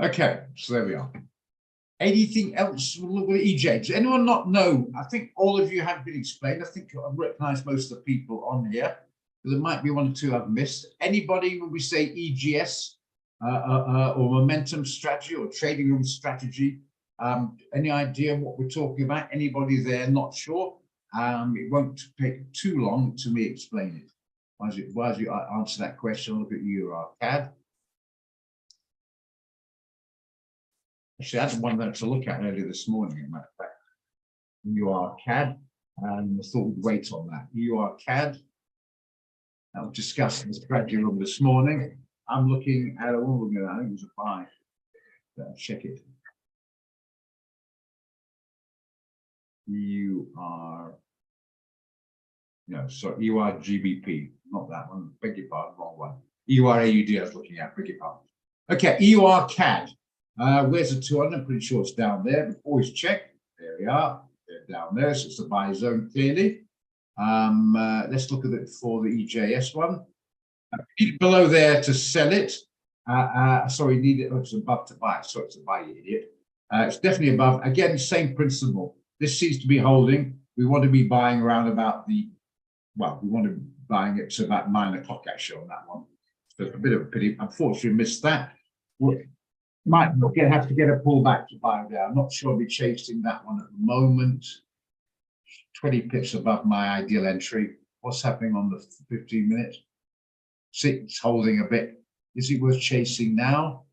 Okay, so there we are. Anything else with EJ? Does anyone not know? I think all of you have been explained. I think I've recognized most of the people on here. There might be one or two I've missed. Anybody, when we say EGS or momentum strategy or trading room strategy, any idea what we're talking about? Anybody there not sure? It won't take too long to me explain it. Why don't you answer that question? Look at you, CAD. Actually, I had one to look at earlier this morning, as a matter of fact. EUR-CAD, and I thought we'd wait on that. EUR-CAD. I was discussing the strategy room this morning. I'm looking at a one, I think it was a buy. Check it. EUR-GBP, not that one. Beg your pardon, wrong one. EUR-AUD I was looking at, beg your pardon. Okay, EUR-CAD. Where's the 200? I'm pretty sure it's down there, but always check. There we are. They're down there, so it's the buy zone clearly. Let's look at it for the EJS one. Need it below there to sell it. Sorry, need it. It's above to buy. Sorry, it's a buy, you idiot. It's definitely above. Again, same principle. This seems to be holding. We want to be buying around about the, well, we want to be buying it to about 9 o'clock actually on that one. So a bit of a pity. Unfortunately, missed that. Might have to get a pullback to buy down. I'm not sure I'll be chasing that one at the moment. 20 pips above my ideal entry. What's happening on the 15 minutes? See, it's holding a bit. Is it worth chasing now?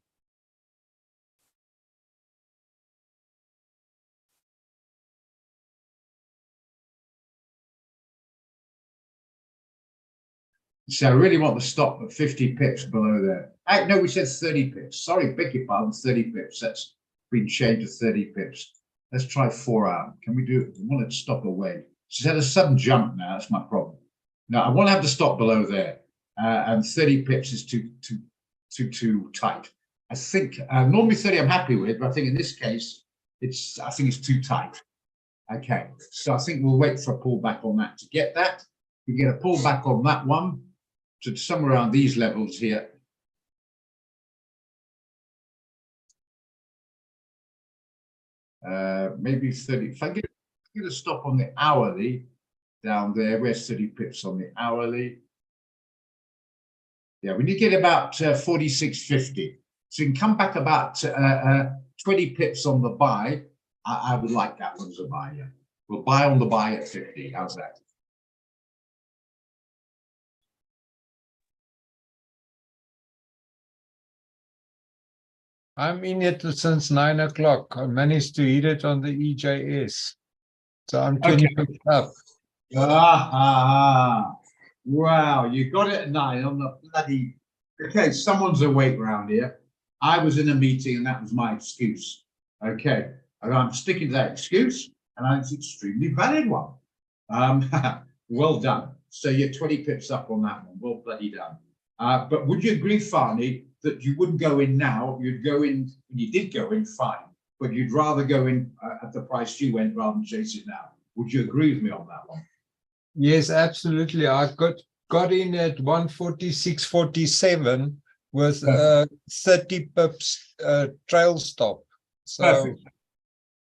So I really want the stop at 50 pips below there. No, we said 30 pips. Sorry, beg your pardon, 30 pips. That's been changed to 30 pips. Let's try 4 hour. Can we do it? I want it to stop away. She's had a sudden jump now. That's my problem. Now I want to have the stop below there. And 30 pips is too tight. I think normally 30 I'm happy with, but I think in this case, I think it's too tight. Okay, so I think we'll wait for a pullback on that to get that. We get a pullback on that one to somewhere around these levels here. Maybe 30. If I get a stop on the hourly down there, where's 30 pips on the hourly? Yeah, we need to get about 46.50. So you can come back about 20 pips on the buy. I would like that one as a buy. Yeah, we'll buy on the buy at 50. How's that? I'm in it since 9 o'clock. I managed to hit it on the EJS. So I'm 20 pips up. Wow, you got it at 9 on the bloody. Okay, someone's awake around here. I was in a meeting and that was my excuse. Okay, and I'm sticking to that excuse, and it's an extremely valid one. Well done. So you're 20 pips up on that one. Well bloody done. But would you agree, Farney, that you wouldn't go in now, you'd go in, when you did go in, fine, but you'd rather go in at the price you went rather than chase it now. Would you agree with me on that one? Yes, absolutely. I got in at 146.47 with 30 pips trail stop. So Perfect.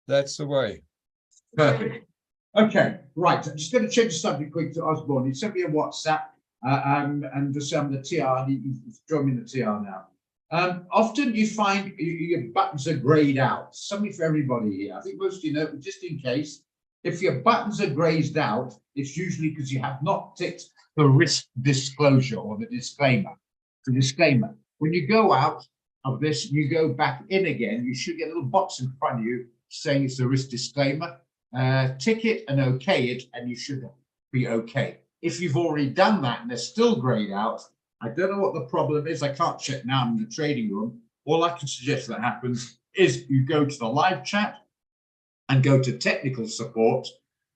that's the way. Perfect. Okay, right. I'm just going to change the subject quick to Osborne. He sent me a WhatsApp and just the TR. He's thrown in the TR now. Often you find your buttons are grayed out. Something for everybody here. I think most of you know, but just in case, if your buttons are grayed out, it's usually because you have not ticked the risk disclosure or the disclaimer. The disclaimer. When you go out of this, you go back in again, you should get a little box in front of you saying it's a risk disclaimer. Tick it and okay it, and you should be okay. If you've already done that and they're still grayed out, I don't know what the problem is. I can't check now. I'm in the trading room. All I can suggest that happens is you go to the live chat and go to technical support,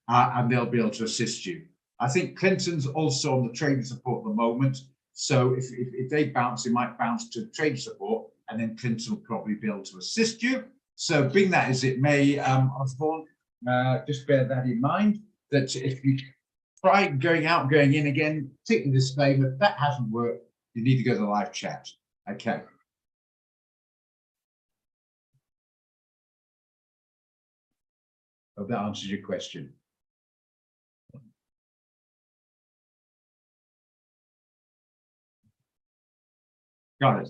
and they'll be able to assist you. I think Clinton's also on the trading support at the moment. So if they bounce, it might bounce to trading support, and then Clinton will probably be able to assist you. So being that as it may, Osborne, just bear that in mind, that if you try going out, going in again, tick the disclaimer, if that hasn't worked, you need to go to the live chat. Okay. Hope that answers your question. Got it.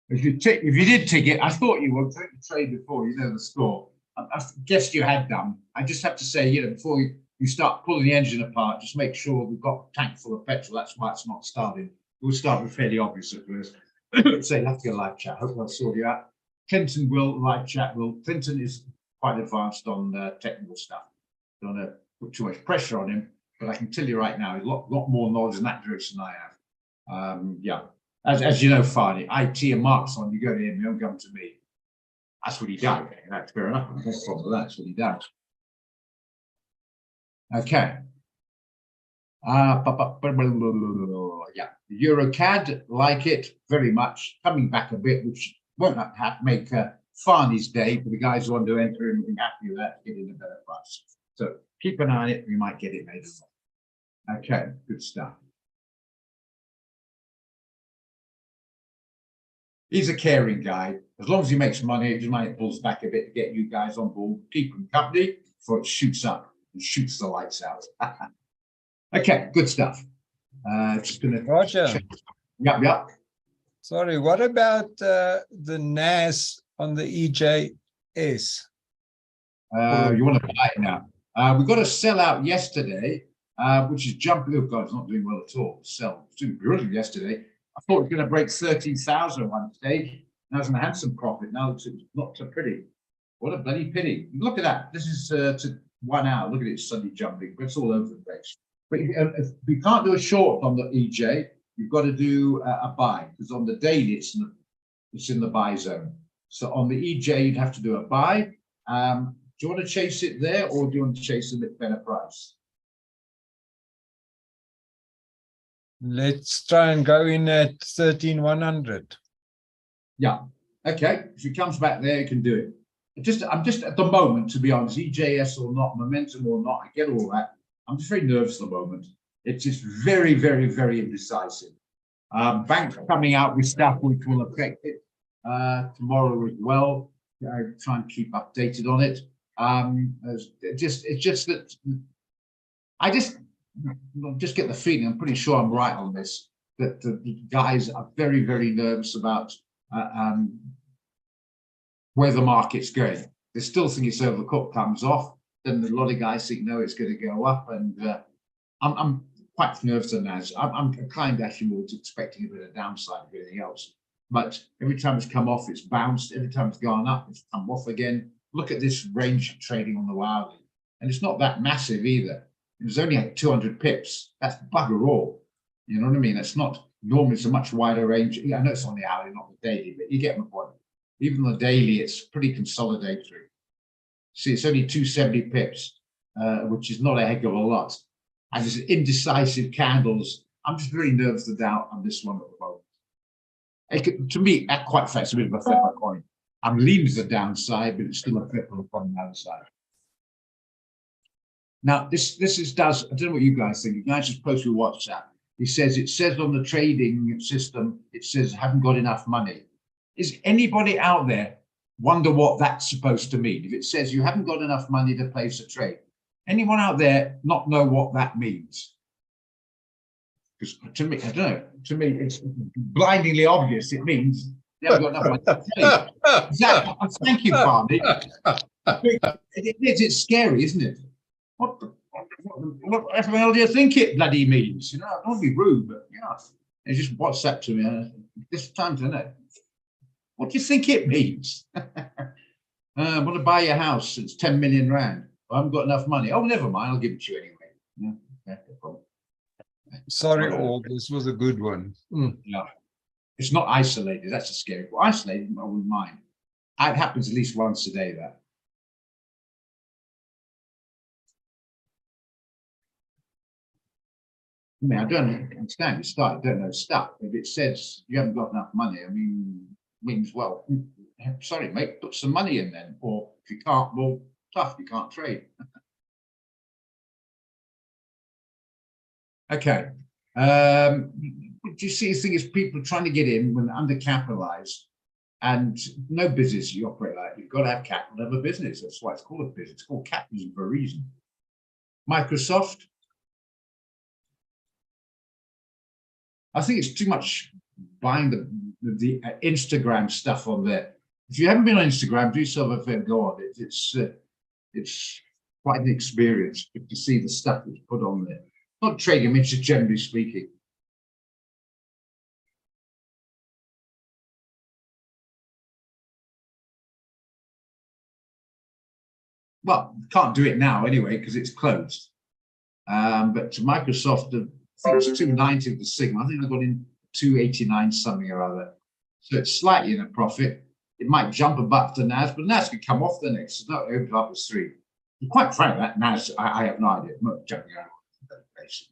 If you did tick it, I thought you would take the trade before, you know the score. I guessed you had done. I just have to say, you know, before you start pulling the engine apart, just make sure we've got a tank full of petrol. That's why it's not starting. We'll start with fairly obvious at first. So you'll have to go live chat. Hope I'll sort you out. Clinton will live chat. Clinton is quite advanced on technical stuff. Don't want to put too much pressure on him, but I can tell you right now, he's a lot more knowledge in that direction than I have. Yeah. As you know, Farney, IT and Mark's on, you go to him, you don't come to me. That's what he does. That's fair enough. No problem with that. That's what he does. Okay. Yeah, Eurocad, like it very much, coming back a bit, which won't make Farney's day for the guys who want to enter and be happy with that, getting a better price. So keep an eye on it. We might get it later on. Okay, good stuff. He's a caring guy. As long as he makes money, if his money pulls back a bit to get you guys on board, keep him company before it shoots up and shoots the lights out. Okay, good stuff. Just gonna Roger. check. Yep. Sorry, what about the NAS on the EJS? You want to buy it now? We got a sell out yesterday, which is jumping. Oh God, it's not doing well at all. Sell, it's doing brilliant yesterday. I thought it was going to break 13,000 at one stage. Now it's a handsome profit. Now it's not so pretty. What a bloody pity. Look at that. This is to 1 hour. Look at it suddenly jumping. But it's all over the place. But if we can't do a short on the EJ, you've got to do a buy, because on the daily it's in the buy zone. So on the EJ, you'd have to do a buy. Do you want to chase it there, or do you want to chase a bit better price? Let's try and go in at 13,100. Yeah. Okay. If it comes back there, you can do it. I'm just at the moment, to be honest, EJS or not, momentum or not, I get all that. I'm just very nervous at the moment. It's just very, very, very indecisive. Banks coming out with stuff which will affect it tomorrow as well. Try and keep updated on it. It's just that I just get the feeling, I'm pretty sure I'm right on this, that the guys are very, very nervous about where the market's going. They still think it's over, the cut comes off. Then a lot of guys think, no, it's going to go up. And I'm quite nervous on that. I'm inclined actually more to expecting a bit of downside of everything else. But every time it's come off, it's bounced. Every time it's gone up, it's come off again. Look at this range of trading on the hourly. And it's not that massive either. It was only at 200 pips. That's bugger all. You know what I mean? It's not normally, it's a much wider range. I know it's on the hourly, not the daily, but you get my point. Even the daily, it's pretty consolidatory. See, it's only 270 pips, which is not a heck of a lot. And it's indecisive candles. I'm just very nervous to doubt on this one at the moment. To me, that quite affects a bit of a flip of a coin. I'm leaning to the downside, but it's still a flip of a coin on the other side. Now, this does, I don't know what you guys think. You guys just post with WhatsApp. It says on the trading system, it says haven't got enough money. Is anybody out there wonder what that's supposed to mean? If it says you haven't got enough money to place a trade, anyone out there not know what that means? Because to me, I don't know. To me, it's blindingly obvious. It means you haven't got enough money to trade. Exactly. Thank you, Barney. It's scary, isn't it? What the hell do you think it bloody means? You know, I don't want to be rude, but yeah, it's just WhatsApp to me this time to know. What do you think it means? I want to buy your house. It's 10 million rand. I haven't got enough money. Oh, never mind. I'll give it to you anyway. Yeah, no problem. Sorry, all. This was a good one. Yeah, it's not isolated. That's a scary one. Isolated, I wouldn't mind. It happens at least once a day. That. I mean, I don't understand. Don't know stuff. If it says you haven't got enough money, I mean, means well, sorry, mate, put some money in then. Or if you can't, well, tough, you can't trade. Okay. Do you see the thing is people trying to get in when undercapitalized and no business you operate like you've got to have capital to have a business. That's why it's called a business. It's called capitalism for a reason. Microsoft. I think it's too much buying the Instagram stuff on there. If you haven't been on Instagram, do yourself a favor, go on it. It's quite an experience to see the stuff that's put on there. Not trading, I mean, just generally speaking. Well, can't do it now anyway because it's closed. But to Microsoft, I think it's 290 of the Sigma. I think I got in 289 something or other. So it's slightly in a profit. It might jump above the NAS, but NAS could come off the next. It's not open up as 3. And quite frankly, that NAS, I have no idea. I'm not jumping around that place.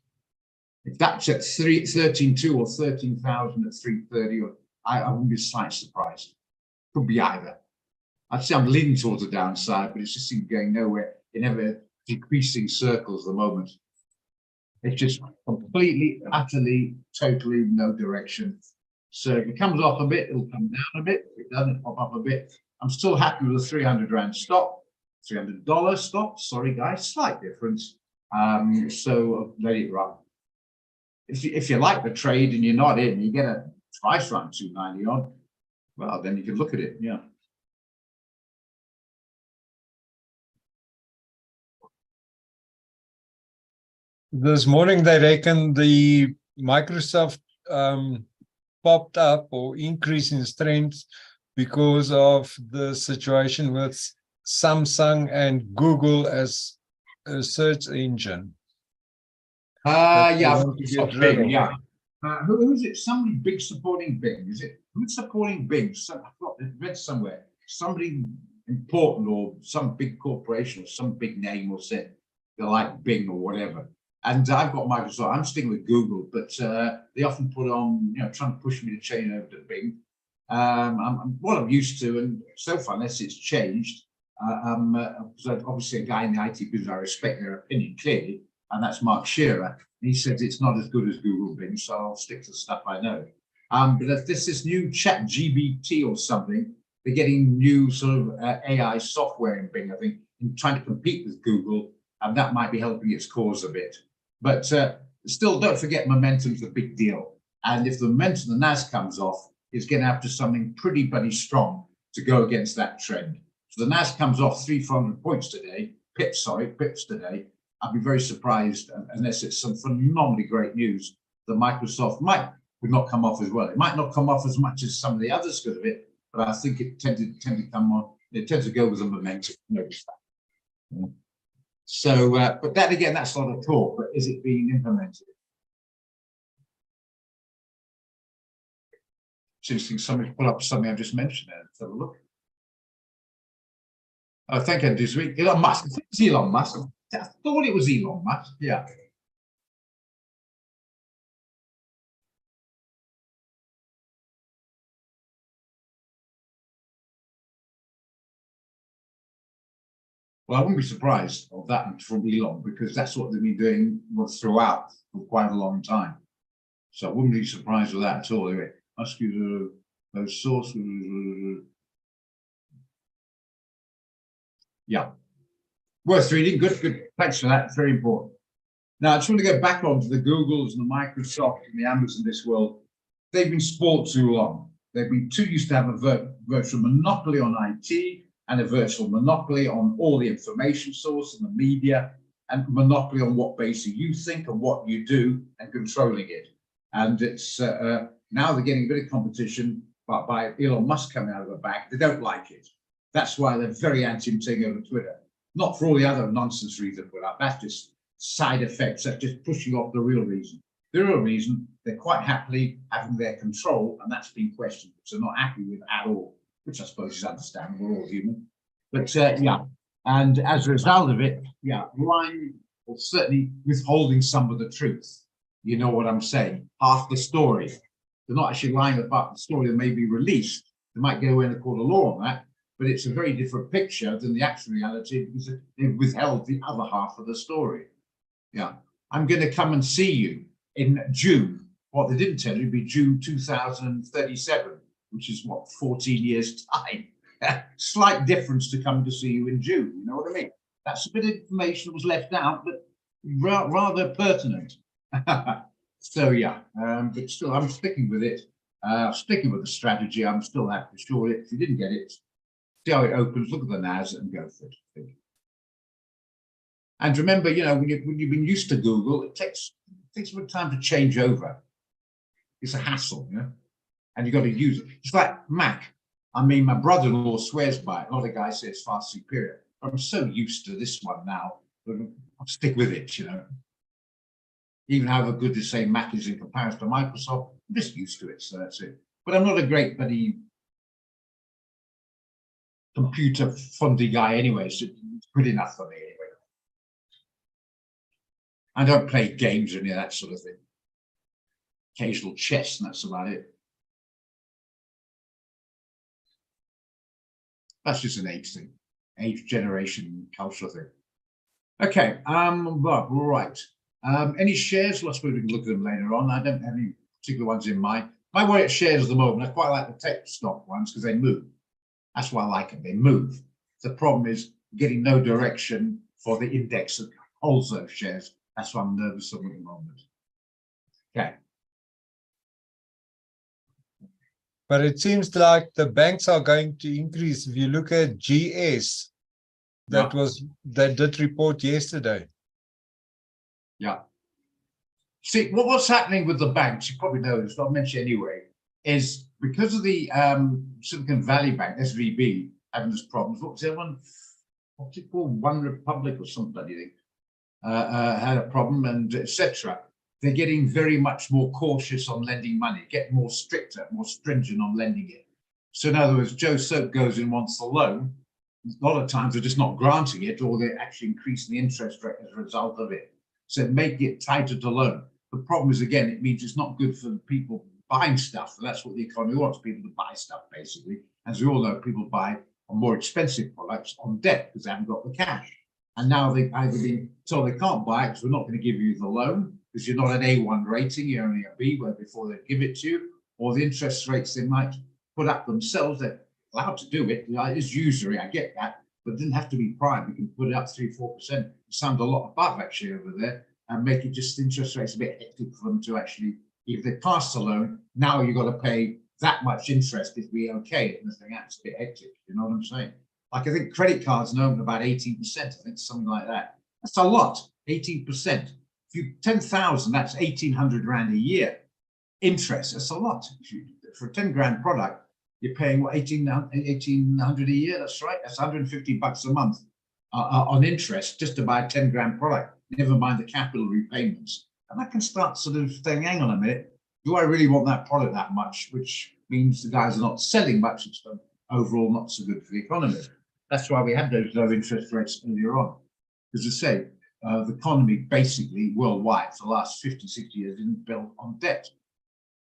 If that's at 13.2 or 13,000 at 330, I wouldn't be slightly surprised. Could be either. I'd say I'm leaning towards the downside, but it's just going nowhere in ever decreasing circles at the moment. It's just completely, utterly, totally no direction. So if it comes off a bit, it'll come down a bit. If it doesn't pop up a bit, I'm still happy with a 300 rand stop, $300 stop. Sorry, guys, slight difference. So let it run. If you like the trade and you're not in, you get a price run 290 on. Well, then you can look at it. Yeah. This morning, they reckon the Microsoft popped up or increased in strength because of the situation with Samsung and Google as a search engine. Yeah, Bing, yeah. Who's it? Somebody big supporting Bing, is it? Who's supporting Bing? I read somewhere. Somebody important or some big corporation or some big name will say they like Bing or whatever. And I've got Microsoft. I'm sticking with Google, but they often put on, trying to push me to change over to Bing. I'm what I'm used to, and so far, unless it's changed, obviously a guy in the IT business, I respect their opinion clearly, and that's Mark Shearer. He says it's not as good as Google Bing, so I'll stick to the stuff I know. But if this new ChatGPT or something, they're getting new sort of AI software in Bing, I think, in trying to compete with Google, and that might be helping its cause a bit. But still, don't forget momentum's a big deal. And if the momentum, the NAS comes off, it's going to have to something pretty bloody strong to go against that trend. So the NAS comes off 300 points today, pips today. I'd be very surprised unless it's some phenomenally great news that Microsoft would not come off as well. It might not come off as much as some of the others could have it, but I think it tended to come on. It tends to go with the momentum. Notice that. Yeah. So, but that again, that's not a talk, but is it being implemented? It's interesting, somebody put up something I just mentioned there. Let's have a look. Oh, thank you this week. Elon Musk. I think it's Elon Musk. I thought it was Elon Musk. Yeah. Well, I wouldn't be surprised of that from Elon, because that's what they've been doing throughout for quite a long time. So I wouldn't be surprised with that at all. Anyway, ask you those sources. Yeah, worth reading. Good, good. Thanks for that. It's very important. Now, I just want to go back onto the Googles and the Microsoft and the Amazon of this world. They've been spoiled too long. They've been too used to have a virtual monopoly on IT and a virtual monopoly on all the information source and the media, and monopoly on what basically you think and what you do and controlling it. And it's now they're getting a bit of competition by Elon Musk coming out of the back. They don't like it. That's why they're very anti him taking over Twitter. Not for all the other nonsense reasons put up. That's just side effects. That's just pushing off the real reason. The real reason, they're quite happily having their control, and that's been questioned, which they're not happy with at all, which I suppose is understandable. We're all human. But yeah, and as a result of it, yeah, lying or certainly withholding some of the truth. You know what I'm saying? Half the story. They're not actually lying about the story that may be released. They might go in and court of law on that, but it's a very different picture than the actual reality, because they've withheld the other half of the story. Yeah, I'm going to come and see you in June. What they didn't tell you would be June 2037, which is what, 14 years time. Slight difference to come to see you in June. You know what I mean? That's a bit of information that was left out, but rather pertinent. So yeah, but still, I'm sticking with it. Sticking with the strategy. I'm still happy to short it. If you didn't get it, see how it opens. Look at the NAS and go for it. And remember, you know, when you've been used to Google, it takes a bit of time to change over. It's a hassle, you know, and you've got to use it. It's like Mac. I mean, my brother-in-law swears by it. A lot of guys say it's far superior. I'm so used to this one now, but I'll stick with it, you know. Even however good they say Mac is in comparison to Microsoft, I'm just used to it, so that's it. But I'm not a great buddy computer fundy guy anyway, so it's good enough for me anyway. I don't play games or any of that sort of thing. Occasional chess, and that's about it. That's just an age thing, age, generation, cultural thing. Okay, well, right. Any shares? Well, I suppose we can look at them later on. I don't have any particular ones in mind. My way at shares at the moment, I quite like the tech stock ones because they move. That's why I like them. They move. The problem is getting no direction for the index that holds those shares. That's why I'm nervous at the moment. Okay. But it seems like the banks are going to increase. If you look at GS, that did report yesterday. Yeah. See, what's happening with the banks, you probably know this, but I'll mention anyway, is because of the Silicon Valley Bank, SVB, having this problems. What was the other one? What's it called? One Republic or something, I think, had a problem, and etc. They're getting very much more cautious on lending money, get more stricter, more stringent on lending it. So in other words, Joe Soap goes in, wants the loan. A lot of times they're just not granting it, or they're actually increasing the interest rate as a result of it. So make it tighter to loan. The problem is, again, it means it's not good for people buying stuff. And that's what the economy wants, people to buy stuff, basically. As we all know, people buy more expensive products on debt because they haven't got the cash. And now they've either been told they can't buy it because we're not going to give you the loan because you're not an A1 rating, you're only a B, where before they give it to you, or the interest rates they might put up themselves. They're allowed to do it. It's usury, I get that, but it didn't have to be prime. You can put it up 3-4%. It sounds a lot above actually over there, and make it just interest rates a bit hectic for them to actually, if they pass the loan, now you've got to pay that much interest if we okay it, and the thing that's a bit hectic. You know what I'm saying? Like I think credit cards now about 18%, I think something like that. That's a lot, 18%. If you 10,000, that's 1,800 rand a year. Interest, that's a lot. For a 10 grand product, you're paying what, 1,800 a year? That's right. That's 150 bucks a month on interest just to buy a 10 grand product. Never mind the capital repayments. And I can start sort of saying, hang on a minute, do I really want that product that much? Which means the guys are not selling much. It's overall not so good for the economy. That's why we had those low interest rates earlier on. As I say, the economy basically worldwide for the last 50, 60 years isn't built on debt.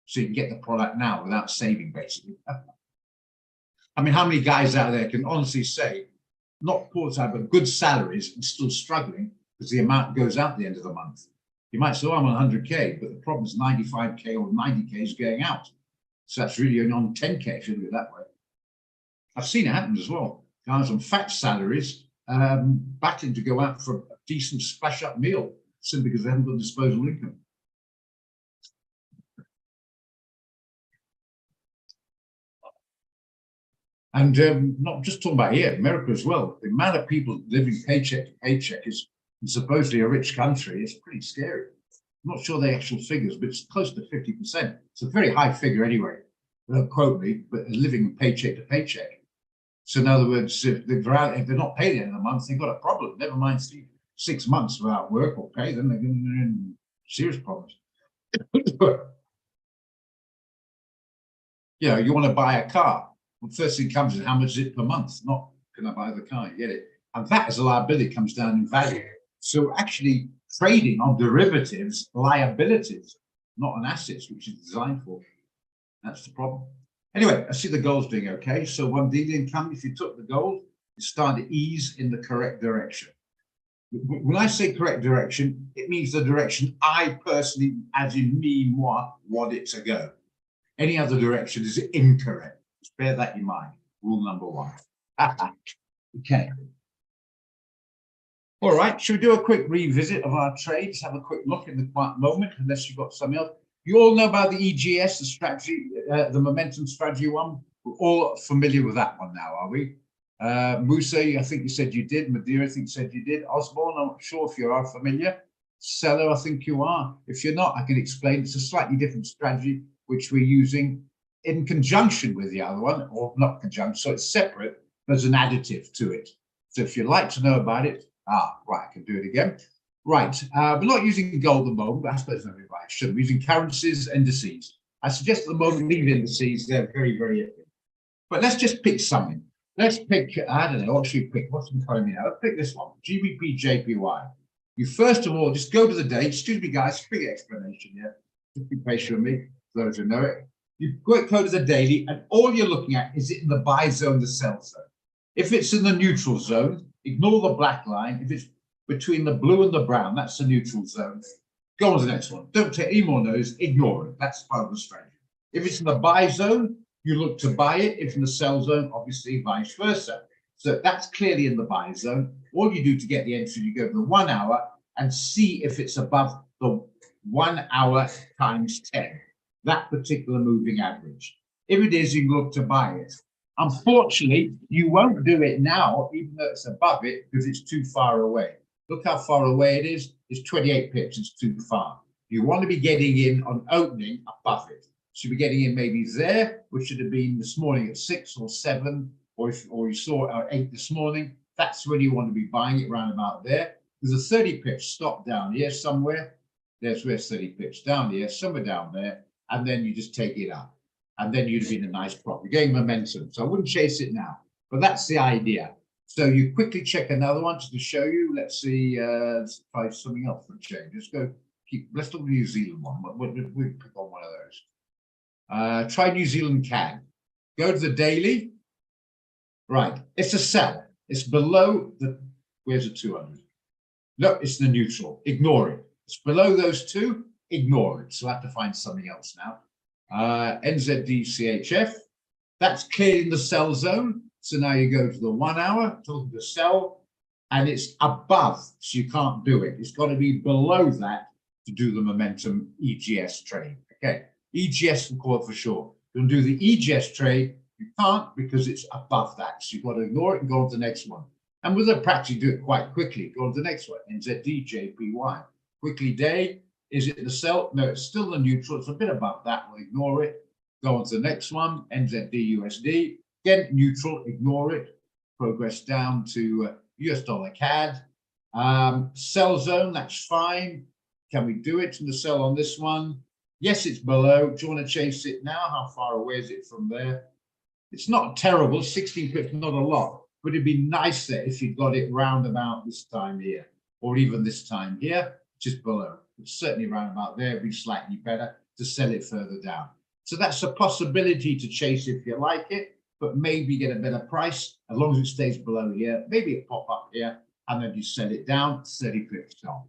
So you can get the product now without saving, basically. I mean, how many guys out there can honestly say not poor time, but good salaries and still struggling because the amount goes out at the end of the month. You might say, oh, I'm on 100K, but the problem is 95K or 90K is going out. So that's really only on 10K if you look at it that way. I've seen it happen as well. Guys on fat salaries battling to go out for a decent splash up meal simply because they haven't got disposable income. And not just talking about here, America as well. The amount of people living paycheck to paycheck is supposedly a rich country. It's pretty scary. I'm not sure the actual figures, but it's close to 50%. It's a very high figure anyway. Don't quote me, but living paycheck to paycheck. So in other words, if they're not paid at the end of the month, they've got a problem. Never mind 6 months without work or pay, then they're in serious problems. You know, you want to buy a car. Well, first thing comes is how much is it per month? Not can I buy the car? You get it? And that as a liability comes down in value. So actually trading on derivatives, liabilities, not on assets, which is designed for. That's the problem. Anyway, I see the gold's doing okay. So one daily income, if you took the gold, it's starting to ease in the correct direction. When I say correct direction, it means the direction I personally, as in me, moi, want it to go. Any other direction is incorrect. Just bear that in mind. Rule number 1. Okay. All right. Should we do a quick revisit of our trades? Have a quick look in the quiet moment, unless you've got something else. You all know about the EGS, the strategy, the momentum strategy one. We're all familiar with that one now, are we? Musa, I think you said you did. Madeira, I think you said you did. Osborne, I'm not sure if you are familiar. Seller, I think you are. If you're not, I can explain. It's a slightly different strategy, which we're using in conjunction with the other one, or not conjunction, so it's separate, but as an additive to it. So if you'd like to know about it, right, I can do it again. Right, we're not using gold at the moment, but I suppose everybody should. We're using currencies, indices. I suggest at the moment leave indices, they're very, very iffy. But let's just pick something. Let's pick, I don't know, what should we pick? What's in front of me now? Let's pick this one, GBP JPY. You first of all, just go to the date. Excuse me, guys, big explanation here. Just be patient with me, for those who know it. You go to the daily, and all you're looking at is it in the buy zone, the sell zone. If it's in the neutral zone, ignore the black line. If it's between the blue and the brown, that's the neutral zone. Go on to the next one. Don't take any more no's, ignore it. That's part of the strategy. If it's in the buy zone, you look to buy it. If in the sell zone, obviously vice versa. So that's clearly in the buy zone. All you do to get the entry, you go to the 1 hour and see if it's above the 1 hour times 10, that particular moving average. If it is, you look to buy it. Unfortunately, you won't do it now, even though it's above it, because it's too far away. Look how far away it is. It's 28 pips. It's too far. You want to be getting in on opening above it. Should be getting in maybe there, which should have been this morning at 6 or 7, or you saw it at 8 this morning. That's when you want to be buying it around about there. There's a 30 pips stop down here somewhere. There's where 30 pips down here, somewhere down there, and then you just take it up. And then you'd have been a nice profit. You're getting momentum. So I wouldn't chase it now, but that's the idea. So you quickly check another one just to show you. Let's see, let's try something else for a change. Let's go, let's look at the New Zealand one. We'll pick on one of those. Try New Zealand CAD. Go to the daily. Right, it's a sell. It's below the, where's the 200? No, it's the neutral. Ignore it. It's below those two. Ignore it. So I have to find something else now. NZD-CHF. That's cleared in the sell zone. So now you go to the 1 hour, talking to sell, and it's above, so you can't do it. It's got to be below that to do the momentum EGS trade. Okay, EGS can call it for sure. You can do the EGS trade, you can't because it's above that. So you've got to ignore it and go on to the next one. And with a practice, you do it quite quickly. Go on to the next one, NZD-JPY. Quickly day, is it the sell? No, it's still the neutral. It's a bit above that. We'll ignore it. Go on to the next one, NZD-USD. Again, neutral, ignore it. Progress down to US dollar CAD. Sell zone, that's fine. Can we do it in the sell on this one? Yes, it's below. Do you want to chase it now? How far away is it from there? It's not terrible. 16 pips, not a lot. But it'd be nicer if you got it round about this time here, or even this time here, just below. It's certainly round about there. It'd be slightly better to sell it further down. So that's a possibility to chase if you like it. but maybe get a better price as long as it stays below here. Maybe it pop up here, and then you sell it down 30 pips stop.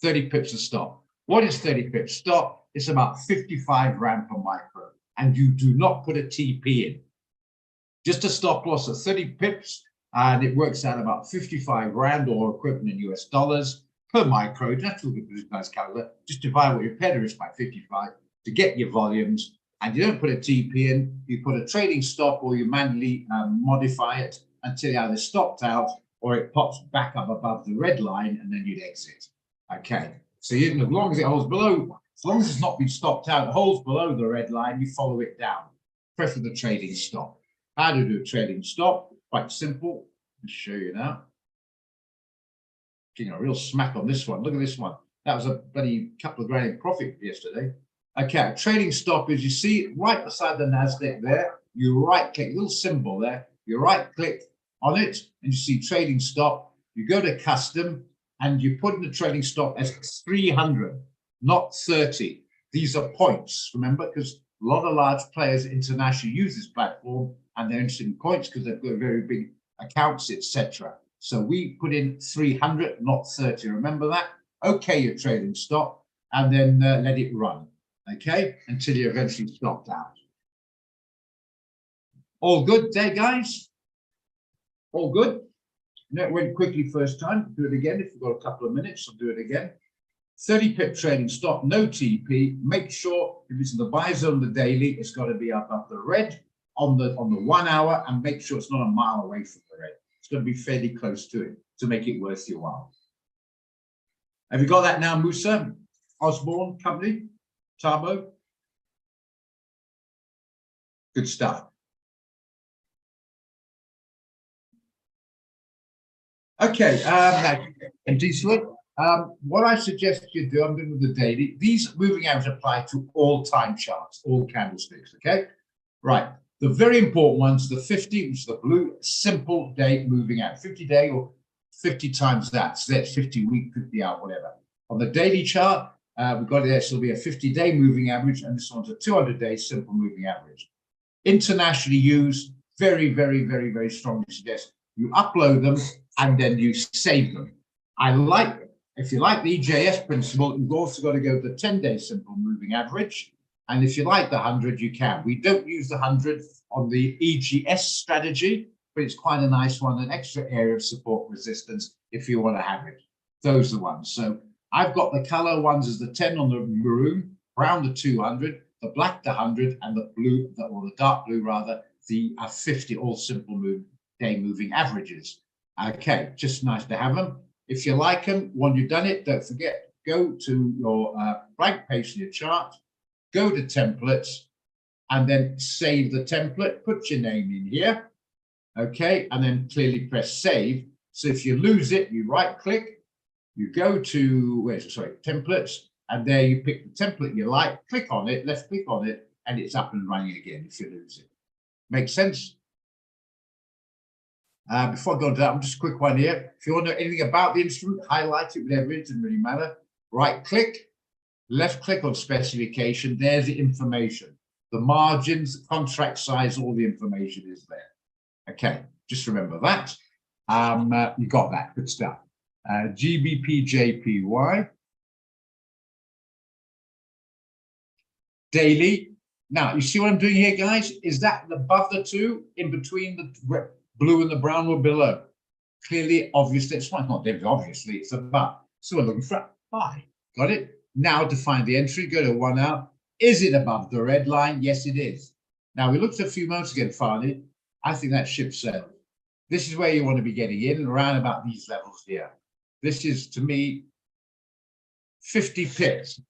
30 pips a stop. What is 30 pips stop? It's about 55 Rand per micro, and you do not put a TP in. Just a stop loss of 30 pips, and it works out about 55 Rand or equivalent in US dollars per micro. That's look at this nice calendar. Just divide what your pair is by 55 to get your volumes. And you don't put a TP in, you put a trading stop, or you manually modify it until either stopped out or it pops back up above the red line, and then you'd exit. Okay, so even as long as it holds below, as long as it's not been stopped out, it holds below the red line, you follow it down. Press the trading stop. How to do a trading stop? Quite simple. I'll show you now. Getting a real smack on this one. Look at this one. That was a bloody couple of grand in profit yesterday. Okay, trading stop is, you see right beside the NASDAQ there, you right click, little symbol there, you right click on it and you see trading stop. You go to custom and you put in the trading stop as 300, not 30. These are points, remember, because a lot of large players internationally use this platform and they're interested in points because they've got very big accounts, etc. So we put in 300, not 30. Remember that? Okay, your trading stop, and then let it run. Okay, until you eventually stopped out. All good there, guys? All good? That went quickly first time. Do it again. If you've got a couple of minutes, I'll do it again. 30 pip trading stop, no TP. Make sure if it's in the buy zone, the daily, it's got to be above the red on the 1 hour, and make sure it's not a mile away from the red. It's going to be fairly close to it to make it worth your while. Have you got that now, Musa? Osborne Company? Tabo? Good stuff. Okay, and decent. What I suggest you do, I'm doing with the daily. These moving averages apply to all time charts, all candlesticks. Okay, right. The very important ones, the 50, which is the blue simple day moving out, 50-day or 50 times that. So that's 50 week, 50 hour, whatever. On the daily chart, we've got it there. So it'll be a 50-day moving average, and this one's a 200-day simple moving average. Internationally used, very, very, very, very strongly suggest you upload them and then you save them. I like them. If you like the EJS principle, you've also got to go to the 10-day simple moving average. And if you like the 100, you can. We don't use the 100 on the EGS strategy, but it's quite a nice one, an extra area of support resistance if you want to have it. Those are the ones. So I've got the color ones as the 10 on the maroon, brown the 200, the black the 100, and the blue, or the dark blue rather, the 50, all simple day moving averages. Okay, just nice to have them. If you like them, when you've done it, don't forget, go to your blank page in your chart, go to templates, and then save the template, put your name in here, okay, and then clearly press save. So if you lose it, you right click, you go to, templates, and there you pick the template you like, click on it, left click on it, and it's up and running again if you lose it. Make sense? Before I go into that, just a quick one here. If you want to know anything about the instrument, highlight it, whatever it doesn't really matter. Right click, left click on specification. There's the information. The margins, the contract size, all the information is there. Okay, just remember that. You got that, good stuff. GBP JPY. Daily. Now, you see what I'm doing here, guys? Is that above the two, in between the blue and the brown or below? Clearly, obviously, it's not obviously, it's above. So we're looking for a buy. Got it? Now to find the entry, go to 1 hour. Is it above the red line? Yes, it is. Now, we looked at a few moments ago, finally. I think that ship sailed. This is where you want to be getting in, around about these levels here. This is, to me, 50 pips.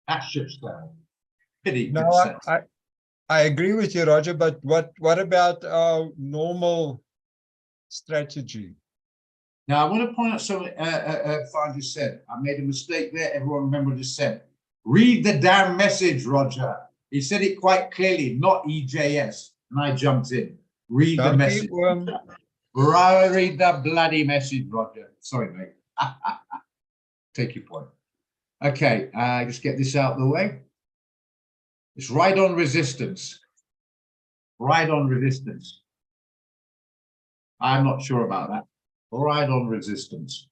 That ship sailed. Pity. No, I agree with you, Roger, but what about our normal strategy? Now, I want to point out something Farhan just said. I made a mistake there. Everyone remember what he said. Read the damn message, Roger. He said it quite clearly, not EJS. And I jumped in. Read the message. Read the bloody message, Roger. Sorry, mate. Take your point. Okay, just get this out of the way. It's right on resistance. Right on resistance. I'm not sure about that. All right, on resistance.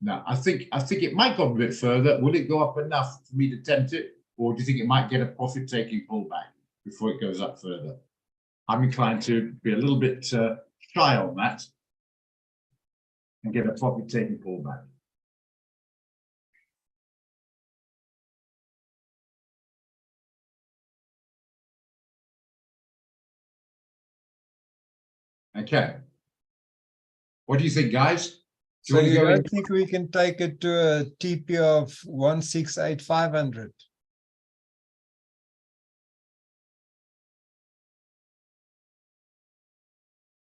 Now, I think it might go a bit further. Will it go up enough for me to tempt it? Or do you think it might get a profit-taking pullback before it goes up further? I'm inclined to be a little bit shy on that and get a profit-taking pullback. Okay. What do you think, guys? So you don't think we can take it to a TP of 168,500?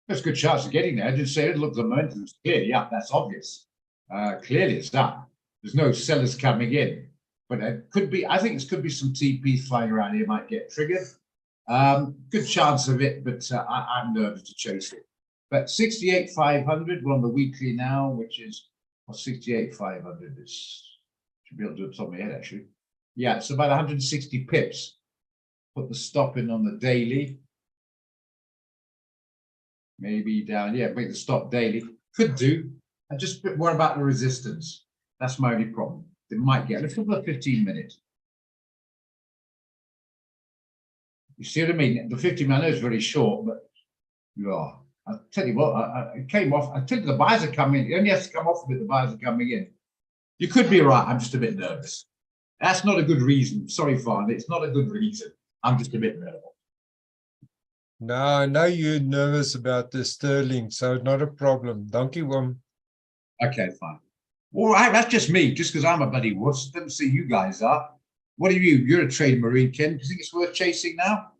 There's a good chance of getting there. I did say, look, the momentum's clear. Yeah, that's obvious. Clearly it's that. There's no sellers coming in. But it could be, I think it could be some TP flying around here, might get triggered. Good chance of it, but I'm nervous to chase it. But 68,500, we're on the weekly now, which is 68,500. Should be able to do it top of my head, actually. Yeah, it's about 160 pips. Put the stop in on the daily. Maybe down, yeah, make the stop daily. Could do. And just a bit more about the resistance. That's my only problem. It might get, let's look at the 15 minutes. You see what I mean? The 15 minute, I know it's very short, but yeah, I'll tell you what, it came off. I tell you, the buyers are coming. It only has to come off a bit, the buyers are coming in. You could be right. I'm just a bit nervous. That's not a good reason. Sorry, Farn. It's not a good reason. I'm just a bit nervous. No, I know you're nervous about the sterling, so not a problem. Donkey Wom. Okay, fine. All right, that's just me, just because I'm a bloody wuss. Doesn't see you guys are. What are you? You're a trade marine, Ken. Do you think it's worth chasing now?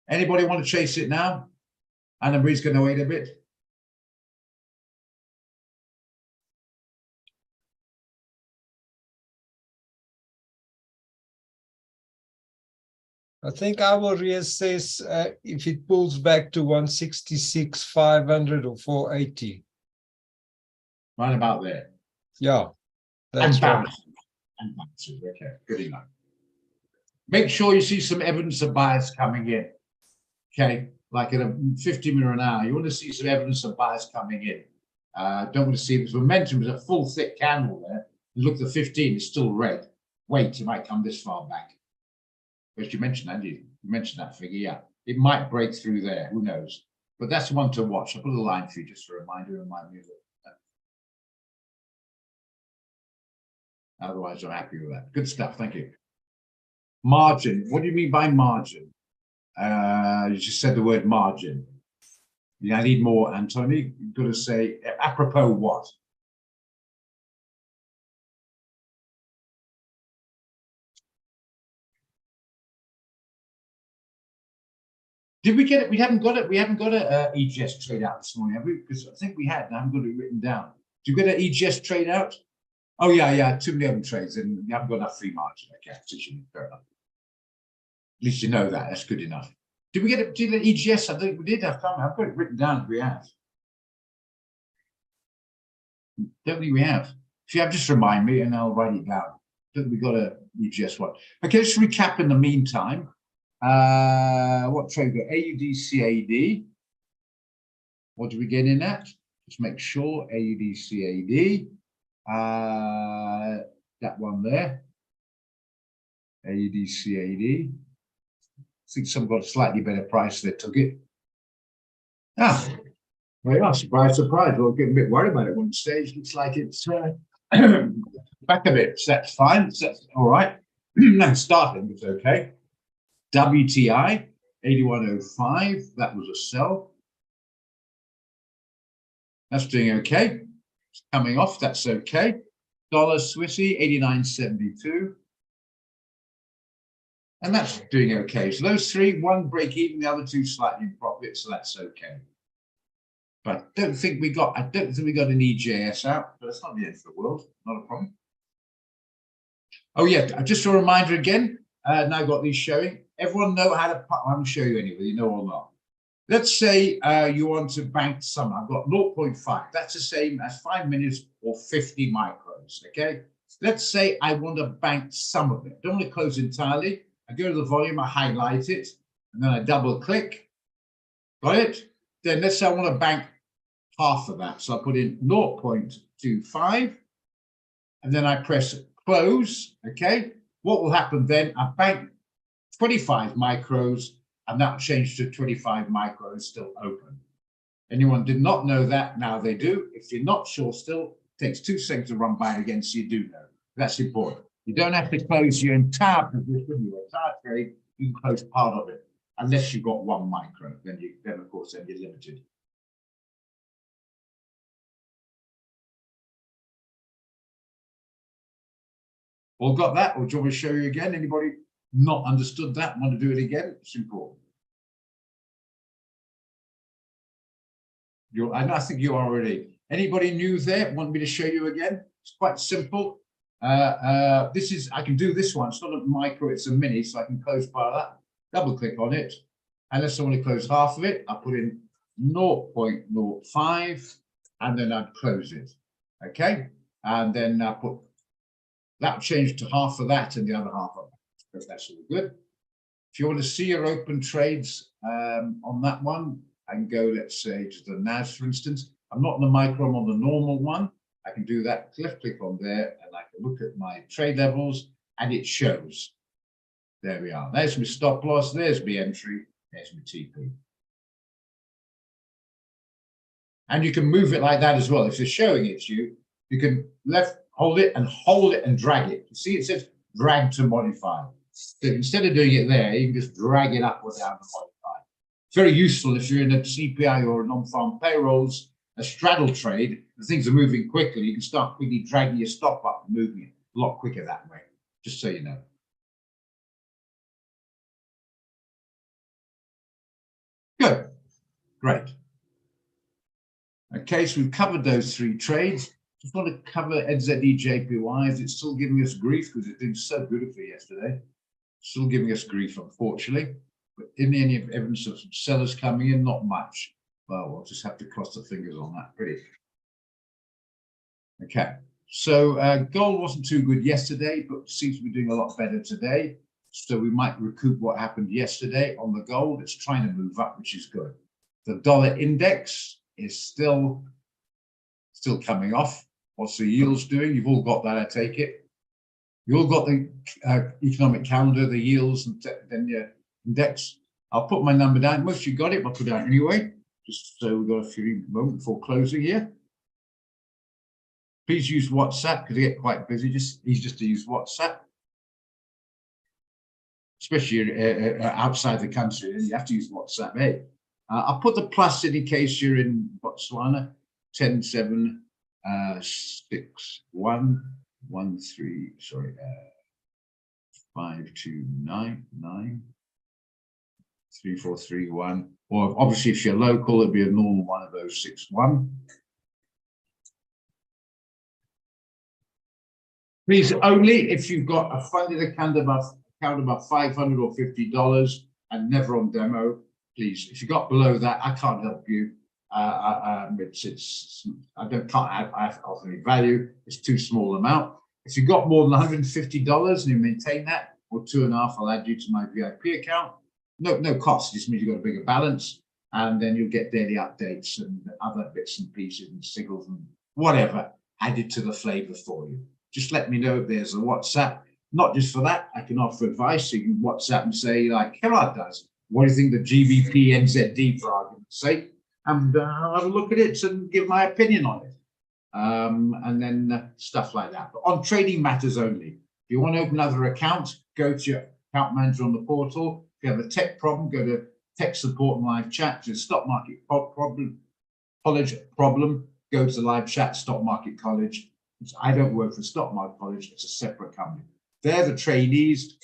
Anybody want to chase it now? Anna Marie's going to wait a bit. I think I will reassess if it pulls back to 166,500 or 480. Right about there. Yeah, that's right. And bounces. Okay, good enough. Make sure you see some evidence of buyers coming in. Okay, like at a 50 minute an hour, you want to see some evidence of buyers coming in. Don't want to see this momentum is a full thick candle there. You look at the 15, it's still red. Wait, it might come this far back. But you mentioned that, you mentioned that figure, yeah. It might break through there, who knows? But that's one to watch. I'll put a line for you just for a reminder, remind me of it. Otherwise, I'm happy with that. Good stuff, thank you. Margin, what do you mean by margin? You just said the word margin. Yeah, I need more, Anthony. You've got to say, apropos what? Did we get it? We haven't got it. We haven't got a EGS trade out this morning, have we? Because I think we had, and I haven't got it written down. Did you get an EGS trade out? Oh, yeah, too many other trades, and you haven't got enough free margin. Okay, fair enough. At least you know that. That's good enough. Did we get it? Did an EGS? I think we did have time. I've got it written down if we have. Don't think we have. If you have, just remind me and I'll write it down. Don't we got a EGS one? Okay, let's recap in the meantime. What trade we got? AUD CAD. What do we get in that? Let's make sure AUD CAD. That one there. AUD CAD. I think some got a slightly better price. They took it. Ah, well, yeah, surprise. We're getting a bit worried about it at one stage. Looks like it's back a bit. So that's fine. So that's all right. Now starting, it's okay. WTI 81.05. That was a sell. That's doing okay. It's coming off. That's okay. Dollar Swissy 89.72. And that's doing okay. So those three, one break even, the other two slightly in profit. So that's okay. But I don't think we got an EJS out, but that's not the end of the world. Not a problem. Oh, yeah. Just a reminder again. Now I've got these showing. Everyone know how to, I'm going to show you anyway, you know or not. Let's say you want to bank some. I've got 0.5. That's the same as 5 minutes or 50 micros, okay? Let's say I want to bank some of it. Don't want to close entirely. I go to the volume, I highlight it, and then I double click. Got it? Then let's say I want to bank half of that. So I put in 0.25, and then I press close, okay? What will happen then? I bank 25 micros, and that will change to 25 micros still open. Anyone did not know that, now they do. If you're not sure still, it takes 2 seconds to run by it again, so you do know. That's important. You don't have to close your entire position, your entire trade. You can close part of it, unless you've got 1 micro. Then of course, then you're limited. All got that? Or do you want me to show you again? Anybody not understood that? Want to do it again? It's important. I think you are already. Anybody new there? Want me to show you again? It's quite simple. This is, I can do this one. It's not a micro, it's a mini, so I can close part of that. Double click on it. Unless I want to close half of it, I put in 0.05 and then I'd close it. Okay. And then I put that change to half of that and the other half of that. That's all good. If you want to see your open trades on that one, I can go, let's say, to the NAS, for instance. I'm not on the micro, I'm on the normal one. I can do that, left click on there, and I can look at my trade levels, and it shows. There we are. There's my stop loss, there's my entry, there's my TP. And you can move it like that as well. If you're showing it to you, you can hold it and drag it. You see, it says drag to modify. So instead of doing it there, you can just drag it up or down to modify. It's very useful if you're in a CPI or a non-farm payrolls, a straddle trade, and things are moving quickly. You can start quickly dragging your stop up and moving it a lot quicker that way, just so you know. Good, great. Okay, so we've covered those 3 trades. Just want to cover NZD JPY. Is it still giving us grief because it did so beautifully yesterday? Still giving us grief, unfortunately. But in any evidence of some sellers coming in, not much. Well, we'll just have to cross the fingers on that. Pretty. Okay, so gold wasn't too good yesterday, but seems to be doing a lot better today. So we might recoup what happened yesterday on the gold. It's trying to move up, which is good. The dollar index is still coming off. What's the yields doing? You've all got that, I take it. You all got the economic calendar, the yields, and then your index. I'll put my number down. Most of you got it, but I'll put it down anyway, just so we've got a few moments before closing here. Please use WhatsApp because I get quite busy. Easier to use WhatsApp, especially outside the country. You have to use WhatsApp. Hey, I'll put the plus in case you're in Botswana. 10-7-6-1-1-3. Sorry, 5-2-9-9. 3-4-3-1, or obviously if you're local, it'd be a normal one of those 6-1. Please, only if you've got a funded account about $500 or $50 and never on demo, please. If you got below that, I can't help you. I can't offer any value. It's too small amount. If you got more than $150 and you maintain that, or 2.5, I'll add you to my VIP account. No cost, just means you've got a bigger balance, and then you'll get daily updates and other bits and pieces and signals and whatever added to the flavor for you. Just let me know if there's a WhatsApp. Not just for that, I can offer advice. So you can WhatsApp and say, like Gerard does, what do you think the GBP NZD, for argument's sake? And I'll have a look at it and give my opinion on it. And then stuff like that. But on trading matters only. If you want to open another account, go to your account manager on the portal. If you have a tech problem, go to tech support and live chat. To the stock market college problem, go to the live chat stock market college. I don't work for stock market college. It's a separate company. They're the trainees.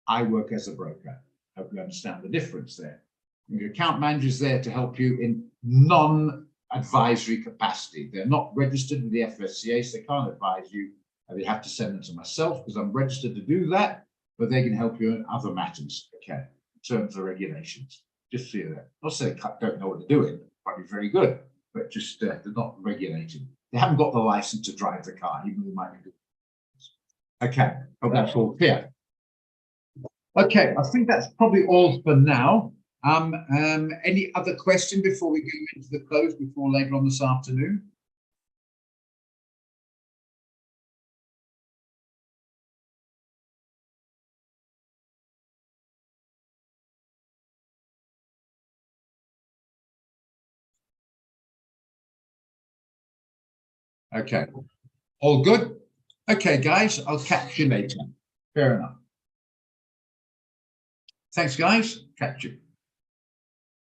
I work as a broker. Hope you understand the difference there. Your account manager is there to help you in non-advisory capacity. They're not registered with the FSCA, so they can't advise you. They have to send them to myself because I'm registered to do that, but they can help you in other matters, okay, in terms of regulations. Just so you know. Not saying they don't know what they're doing, probably very good, but just they're not regulated. They haven't got the license to drive the car, even though they might be good. Okay, hope that's all clear. Okay, I think that's probably all for now. Any other question before we go into the close before later on this afternoon? Okay, all good? Okay, guys, I'll catch you later. Fair enough. Thanks, guys. Catch you.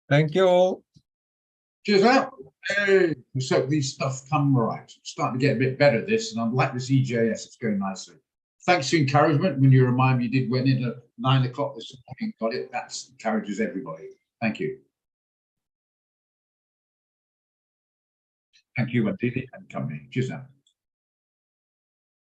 Thank you all. Cheers out. Hey, so these stuff come right. It's starting to get a bit better, this, and I like this EJS. It's going nicely. Thanks for encouragement. When you remind me you did went in at 9 o'clock this morning, got it. That encourages everybody. Thank you. Thank you, Wendy and company. Cheers now.